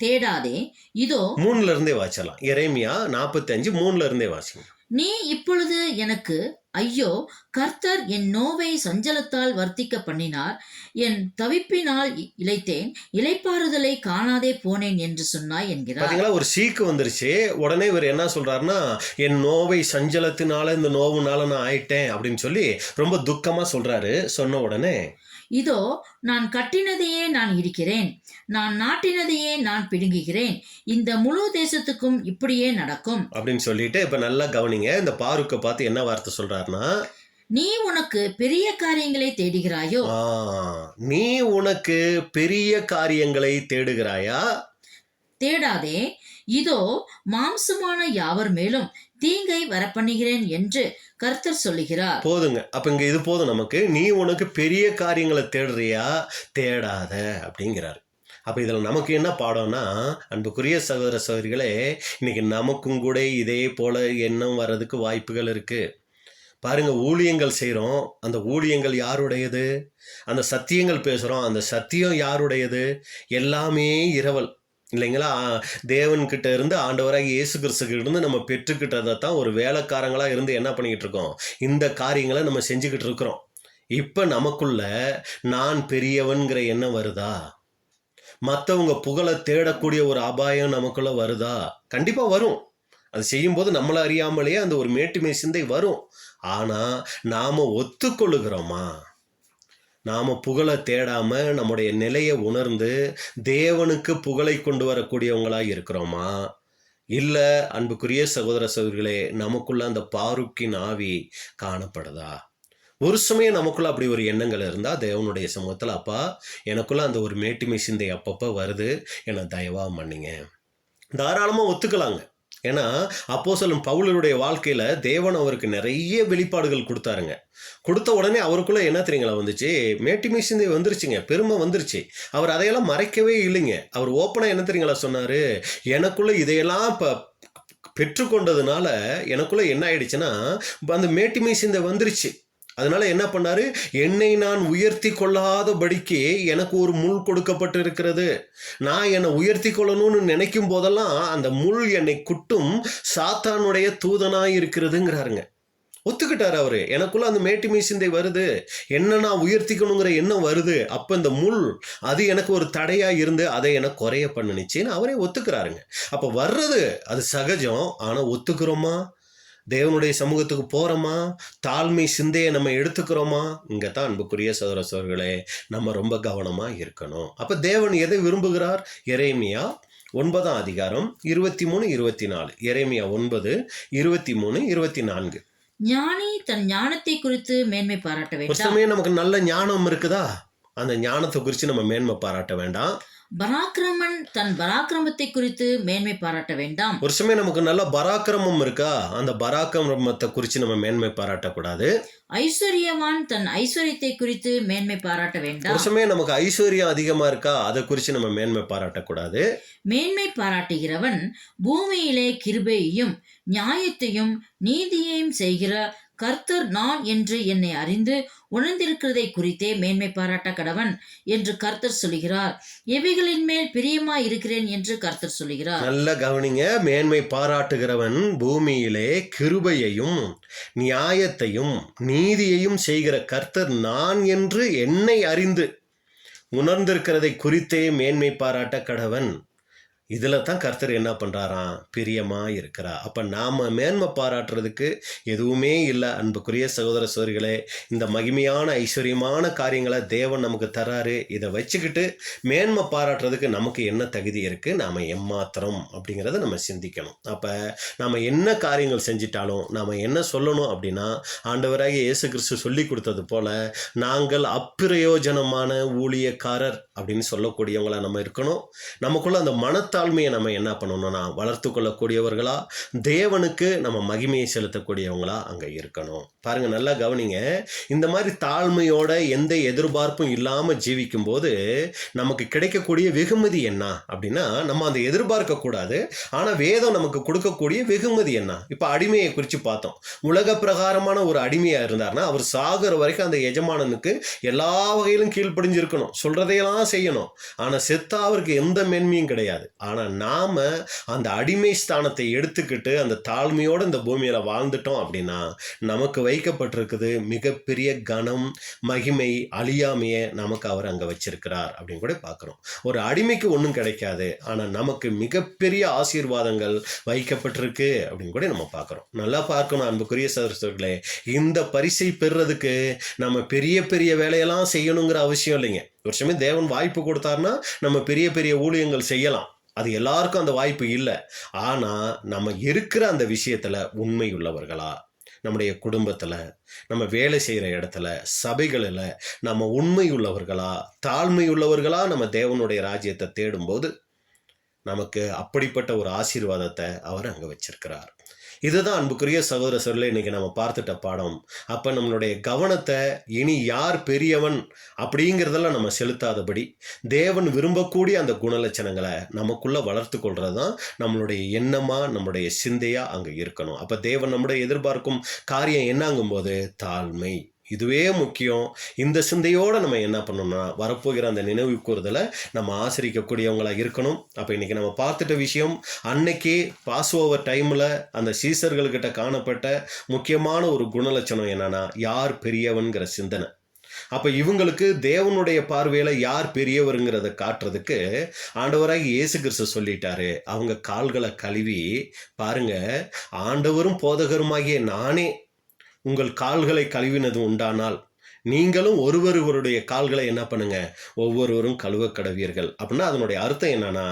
Speaker 3: தேடாதே, இதோ
Speaker 2: 3ல இருந்தே வாசிக்கலாம். எரேமியா 45:3ல இருந்தே வாசிங்க.
Speaker 3: நீ இப்பொழுது எனக்கு ஐயோ, கர்த்தர் என் நோவை சஞ்சலத்தால் வர்த்திக்க பண்ணினார், என் தவிப்பினால் இளைத்தேன், இளைப்பாறுதலை காணாதே போனேன் என்று சொன்னாய் என்கிறார்.
Speaker 2: பாத்தீங்களா, ஒரு சீக்கு வந்துருச்சு. உடனே இவர் என்ன சொல்றாருன்னா, என் நோவை சஞ்சலத்தினால இந்த நோவுனால நான் ஆயிட்டேன் அப்படின்னு சொல்லி ரொம்ப துக்கமா சொல்றாரு. சொன்ன உடனே
Speaker 3: இதோ நான் கட்டினதையே நான் இருக்கிறேன், நான் நாட்டினதையே நான் பிடுங்குகிறேன், இந்த முழு தேசத்துக்கும் இப்படியே நடக்கும்
Speaker 2: அப்படின்னு சொல்லிட்டு இப்ப நல்லா கவனிங்க. இந்த பாருக்க பார்த்து என்ன வார்த்தை சொல்றாருன்னா,
Speaker 3: நீ உனக்கு பெரிய காரியங்களை தேடுகிறாயோ,
Speaker 2: நீ உனக்கு பெரிய காரியங்களை தேடுகிறாயா,
Speaker 3: தேடாதே, இதோ மாம்சமான யாவர் மேலும் தீங்கை வரப்பண்ணுகிறேன் என்று கர்த்தர் சொல்லுகிறார்.
Speaker 2: போதுங்க. அப்ப இங்க இது போதும் நமக்கு. நீ உனக்கு பெரிய காரியங்களை தேடுறியா, தேடாத அப்படிங்கிறாரு. அப்ப இதுல நமக்கு என்ன பாடம்னா, அன்புக்குரிய சகோதர சகோதரிகளே, இன்னைக்கு நமக்கும் கூட இதே போல எண்ணம் வர்றதுக்கு வாய்ப்புகள் இருக்கு. பாருங்க, ஊழியங்கள் செய்கிறோம், அந்த ஊழியங்கள் யாருடையது, அந்த சத்தியங்கள் பேசுகிறோம், அந்த சத்தியம் யாருடையது, எல்லாமே இரவல் இல்லைங்களா. தேவன்கிட்ட இருந்து ஆண்டவராக இயேசு கிறிஸ்துக்கிட்ட இருந்து நம்ம பெற்றுக்கிட்டதை தான் ஒரு வேலைக்காரங்களாக இருந்து என்ன பண்ணிக்கிட்டு இருக்கோம், இந்த காரியங்களை நம்ம செஞ்சுக்கிட்டு இருக்கிறோம். இப்போ நமக்குள்ள நான் பெரியவன்கிற எண்ணம் வருதா, மற்றவங்க புகழை தேடக்கூடிய ஒரு அபாயம் நமக்குள்ள வருதா? கண்டிப்பாக வரும். அது செய்யும்போது நம்மளை அறியாமலேயே அந்த ஒரு மேட்டுமை சிந்தை வரும். ஆனால் நாம் ஒத்துக்கொள்ளுகிறோமா? நாம் புகழை தேடாம நம்முடைய நிலையை உணர்ந்து தேவனுக்கு புகழை கொண்டு வரக்கூடியவங்களாக இருக்கிறோமா? இல்லை அன்புக்குரிய சகோதர சகோதரிகளே, நமக்குள்ள அந்த பாருக்கின் ஆவி காணப்படுதா? ஒரு சமயம் நமக்குள்ள அப்படி ஒரு எண்ணங்கள் இருந்தால் தேவனுடைய சமூகத்தில், அப்பா எனக்குள்ள அந்த ஒரு மேட்டுமை சிந்தை அப்பப்போ வருது, என்னை தயவா மன்னிங்க, தாராளமாக ஒத்துக்கலாங்க. ஏன்னா அப்போஸ்தலன் பவுலுடைய வாழ்க்கையில் தேவன் அவருக்கு நிறைய வெளிப்பாடுகள் கொடுத்தாருங்க. கொடுத்த உடனே அவருக்குள்ள என்ன தெரியுங்களா வந்துச்சு? மேட்டிமை சிந்தை வந்துருச்சுங்க, பெருமை வந்துருச்சு. அவர் அதையெல்லாம் மறைக்கவே இல்லைங்க. அவர் ஓப்பனாக என்ன தெரியுங்களா சொன்னார்? எனக்குள்ள இதையெல்லாம் இப்போ பெற்றுக்கொண்டதுனால எனக்குள்ள என்ன ஆயிடுச்சுன்னா அந்த மேட்டிமை சிந்தை வந்துருச்சு. அதனால என்ன பண்ணாரு? என்னை நான் உயர்த்தி கொள்ளாதபடிக்கு எனக்கு ஒரு முள் கொடுக்கப்பட்டு இருக்கிறது. நான் என்னை உயர்த்தி கொள்ளணும்னு நினைக்கும் போதெல்லாம் அந்த முள் என்னை குட்டும் சாத்தானுடைய தூதனாய் இருக்கிறதுங்கிறாருங்க. ஒத்துக்கிட்டாரு அவரு. எனக்குள்ள அந்த மேட்டிமை சிந்தை வருது, என்ன நான் உயர்த்திக்கணுங்கிற எண்ணம் வருது. அப்ப இந்த முள் அது எனக்கு ஒரு தடையா இருந்து அதை எனக்கு குறைய பண்ணுச்சுன்னு அவரே ஒத்துக்கிறாருங்க. அப்ப வர்றது அது சகஜம். ஆனா ஒத்துக்கிறோமா? தேவனுடைய சமூகத்துக்கு போகிறோமா? தாழ்மை சிந்தையை நம்ம எடுத்துக்கிறோமா? இங்கே தான் அன்புக்குரிய சகோதர சகோதரிகளே நம்ம ரொம்ப கவனமாக இருக்கணும். அப்போ தேவன் எதை விரும்புகிறார்? எரேமியா 9 அதிகாரம் 23, 24. எரேமியா 9, 23, 24.
Speaker 3: ஞானி தன் ஞானத்தை குறித்து மேன்மை பாராட்ட
Speaker 2: ஒரு
Speaker 3: வேண்டாம்.
Speaker 2: சமயம் நமக்கு நல்ல ஞானம் இருக்குதா? அந்த ஞானத்தை குறித்து நம்ம மேன்மை பாராட்ட வேண்டாம்.
Speaker 3: பராக்கிரமன் தன் பராக்கிரமத்தை குறித்து மேன்மை பாராட்ட வேண்டாம்.
Speaker 2: ஒரு சமயம் நமக்கு நல்ல பராக்கிரமம் இருக்கா? அந்த பராக்கிரமத்தை குறித்து நம்ம மேன்மை பாராட்டக்கூடாது.
Speaker 3: ஐஸ்வர்யவான் தன் ஐஸ்வர்யத்தை குறித்து மேன்மை பாராட்ட வேண்டாம்.
Speaker 2: ஒரு சமயம் நமக்கு ஐஸ்வர்யம் அதிகமா இருக்கா? அதை குறித்து நம்ம மேன்மை பாராட்டக்கூடாது.
Speaker 3: மேன்மை பாராட்டுகிறவன் பூமியிலே கிருபையையும் நியாயத்தையும் நீதியையும் செய்கிற கர்த்தர் நான் என்று என்னை அறிந்து உணர்ந்திருக்கிறதை குறித்தே மேன்மை பாராட்ட கடவன் என்று கர்த்தர் சொல்கிறார். எவைகளின் மேல் பிரியமாய் இருக்கிறேன் என்று கர்த்தர் சொல்கிறார்.
Speaker 2: நல்ல கவனிங்க. மேன்மை பாராட்டுகிறவன் பூமியிலே கிருபையையும் நியாயத்தையும் நீதியையும் செய்கிற கர்த்தர் நான் என்று என்னை அறிந்து உணர்ந்திருக்கிறதை குறித்தே மேன்மை பாராட்ட கடவன். இதில் தான் கர்த்தர் என்ன பண்ணுறாராம்? பிரியமாக இருக்கிறா. அப்போ நாம் மேன்மை பாராட்டுறதுக்கு எதுவுமே இல்லை. அன்புக்குரிய சகோதர சகோதரிகளே, இந்த மகிமையான ஐஸ்வர்யமான காரியங்களை தேவன் நமக்கு தராரு. இதை வச்சுக்கிட்டு மேன்மை பாராட்டுறதுக்கு நமக்கு என்ன தகுதி இருக்குது? நாம் எம்மாத்திரம் அப்படிங்கிறத நம்ம சிந்திக்கணும். அப்போ நாம் என்ன காரியங்கள் செஞ்சிட்டாலும் நாம் என்ன சொல்லணும் அப்படின்னா, ஆண்டவராகிய இயேசு கிறிஸ்து சொல்லி கொடுத்தது போல் நாங்கள் அப்பிரயோஜனமான ஊழியக்காரர் அப்படின்னு சொல்லக்கூடியவங்களா நம்ம இருக்கணும். நமக்குள்ள அந்த மனத்தாழ்மையை நம்ம என்ன பண்ணணும்னா வளர்த்து கொள்ளக்கூடியவர்களா, தேவனுக்கு நம்ம மகிமையை செலுத்தக்கூடியவங்களா அங்கே இருக்கணும். பாருங்க, நல்லா கவனிங்க. இந்த மாதிரி தாழ்மையோட எந்த எதிர்பார்ப்பும் இல்லாமல் ஜீவிக்கும் போது நமக்கு கிடைக்கக்கூடிய வெகுமதி என்ன அப்படின்னா, நம்ம அந்த எதிர்பார்க்க கூடாது. ஆனால் வேதம் நமக்கு கொடுக்கக்கூடிய வெகுமதி என்ன? இப்போ அடிமையை குறித்து பார்த்தோம். உலக பிரகாரமான ஒரு அடிமையாக இருந்தார்னா அவர் சாகிற வரைக்கும் அந்த எஜமானனுக்கு எல்லா வகையிலும் கீழ்ப்படிஞ்சிருக்கணும், சொல்றதையெல்லாம் செய்யணும். ஆனால் செத்தா அவருக்கு எந்த மேன்மையும் கிடையாது. ஆனால் நாம அந்த அடிமை ஸ்தானத்தை எடுத்துக்கிட்டு அந்த தாழ்மையோடு இந்த பூமியில் வாழ்ந்துட்டோம் அப்படின்னா நமக்கு வைக்கப்பட்டிருக்குது மிகப்பெரிய கனம், மகிமை, அழியாமையை நமக்கு அவர் அங்கே வச்சிருக்கிறார் அப்படின்னு கூட பார்க்குறோம். ஒரு அடிமைக்கு ஒன்றும் கிடைக்காது, ஆனால் நமக்கு மிகப்பெரிய ஆசீர்வாதங்கள் வைக்கப்பட்டிருக்கு அப்படின்னு கூட நம்ம பார்க்குறோம். நல்லா பார்க்கணும் அன்புக்குரிய சகோதரர்களே. இந்த பரிசை பெறுறதுக்கு நம்ம பெரிய பெரிய வேலையெல்லாம் செய்யணுங்கிற அவசியம் இல்லைங்க. ஒரு சமயம் தேவன் வாய்ப்பு கொடுத்தாருன்னா நம்ம பெரிய பெரிய ஊழியங்கள் செய்யலாம். அது எல்லாருக்கும் அந்த வாய்ப்பு இல்லை. ஆனால் நம்ம இருக்கிற அந்த விஷயத்தில் உண்மை உள்ளவர்களா, நம்முடைய குடும்பத்தில், நம்ம வேலை செய்கிற இடத்துல, சபைகளில் நம்ம உண்மை உள்ளவர்களா, தாழ்மை உள்ளவர்களா நம்ம தேவனுடைய ராஜ்யத்தை தேடும்போது நமக்கு அப்படிப்பட்ட ஒரு ஆசீர்வாதத்தை அவர் அங்கே வச்சிருக்கிறார். இதுதான் அன்புக்குரிய சகோதர சகோதரர்களே இன்னைக்கு நம்ம பார்த்துட்ட பாடம். அப்போ நம்மளுடைய கவனத்தை இனி யார் பெரியவன் அப்படிங்கிறதெல்லாம் நம்ம செலுத்தாதபடி தேவன் விரும்பக்கூடிய அந்த குணலட்சணங்களை நமக்குள்ள வளர்த்து கொள்றது தான் நம்மளுடைய எண்ணமா, நம்மளுடைய சிந்தையா அங்கே இருக்கணும். அப்போ தேவன் நம்முடைய எதிர்பார்க்கும் காரியம் என்னங்கும்போது தாழ்மை, இதுவே முக்கியம். இந்த சிந்தையோடு நம்ம என்ன பண்ணணும்னா வரப்போகிற அந்த நினைவு கூறுதலை நம்ம ஆசரிக்கக்கூடியவங்களா இருக்கணும். அப்போ இன்றைக்கி நம்ம பார்த்துட்ட விஷயம், அன்னைக்கு பாஸ் ஓவர் டைமில் அந்த சீசர்கள்கிட்ட காணப்பட்ட முக்கியமான ஒரு குணலட்சணம் என்னன்னா யார் பெரியவன்கிற சிந்தனை. அப்போ இவங்களுக்கு தேவனுடைய பார்வையில் யார் பெரியவருங்கிறத காட்டுறதுக்கு ஆண்டவராகி இயேசு கிறிஸ்து சொல்லிட்டாரு. அவங்க கால்களை கழுவி பாருங்க, ஆண்டவரும் போதகருமாகிய நானே உங்கள் கால்களை கழுவினது உண்டானால் நீங்களும் ஒருவருடைய கால்களை என்ன பண்ணுங்க, ஒவ்வொருவரும் கழுவ கடவீர்கள். அப்படின்னா அதனுடைய அர்த்தம் என்னன்னா,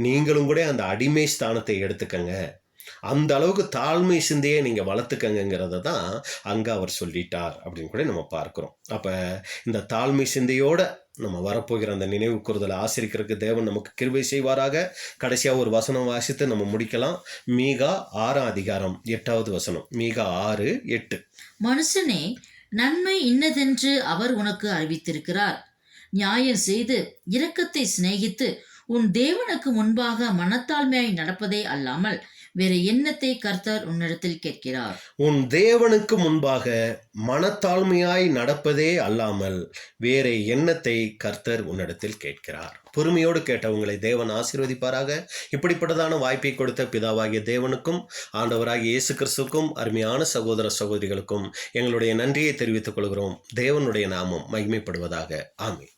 Speaker 2: நீங்களும் கூட அந்த அடிமை ஸ்தானத்தை எடுத்துக்கங்க, அந்த அளவுக்கு தாழ்மை சிந்தையை நீங்கள் வளர்த்துக்கங்கிறத தான் அங்கே அவர் சொல்லிட்டார் அப்படின்னு கூட நம்ம பார்க்குறோம். அப்போ இந்த தாழ்மை சிந்தையோட நம்ம வரப்போகிற அந்த நினைவு கூறுதலை ஆசிரிக்கிறதுக்கு தேவன் நமக்கு கிருபை செய்வாராக. கடைசியாக ஒரு வசனம் வாசித்து நம்ம முடிக்கலாம். மீகா 6ஆம் அதிகாரம் 8வது வசனம். மீகா 6:8.
Speaker 3: மனுஷனே, நன்மை இன்னதென்று அவர் உனக்கு அறிவித்திருக்கிறார். நியாயம் செய்து இரக்கத்தை சிநேகித்து உன் தேவனுக்கு முன்பாக மனத்தாழ்மையாய் நடப்பதே அல்லாமல் வேற எண்ணத்தை கர்த்தர் உன்னிடத்தில் கேட்கிறார்.
Speaker 2: உன் தேவனுக்கு முன்பாக மனத்தாழ்மையாய் நடப்பதே அல்லாமல் வேற எண்ணத்தை கர்த்தர் உன்னிடத்தில் கேட்கிறார். பொறுமையோடு கேட்டவங்களை தேவன் ஆசீர்வதிப்பாராக. இப்படிப்பட்டதான வாய்ப்பை கொடுத்த பிதாவாகிய தேவனுக்கும் ஆண்டவராகிய இயேசு கிறிஸ்துவுக்கும் அருமையான சகோதர சகோதரிகளுக்கும் எங்களுடைய நன்றியை தெரிவித்துக் கொள்கிறோம். தேவனுடைய நாமம் மகிமைப்படுவதாக. ஆமென்.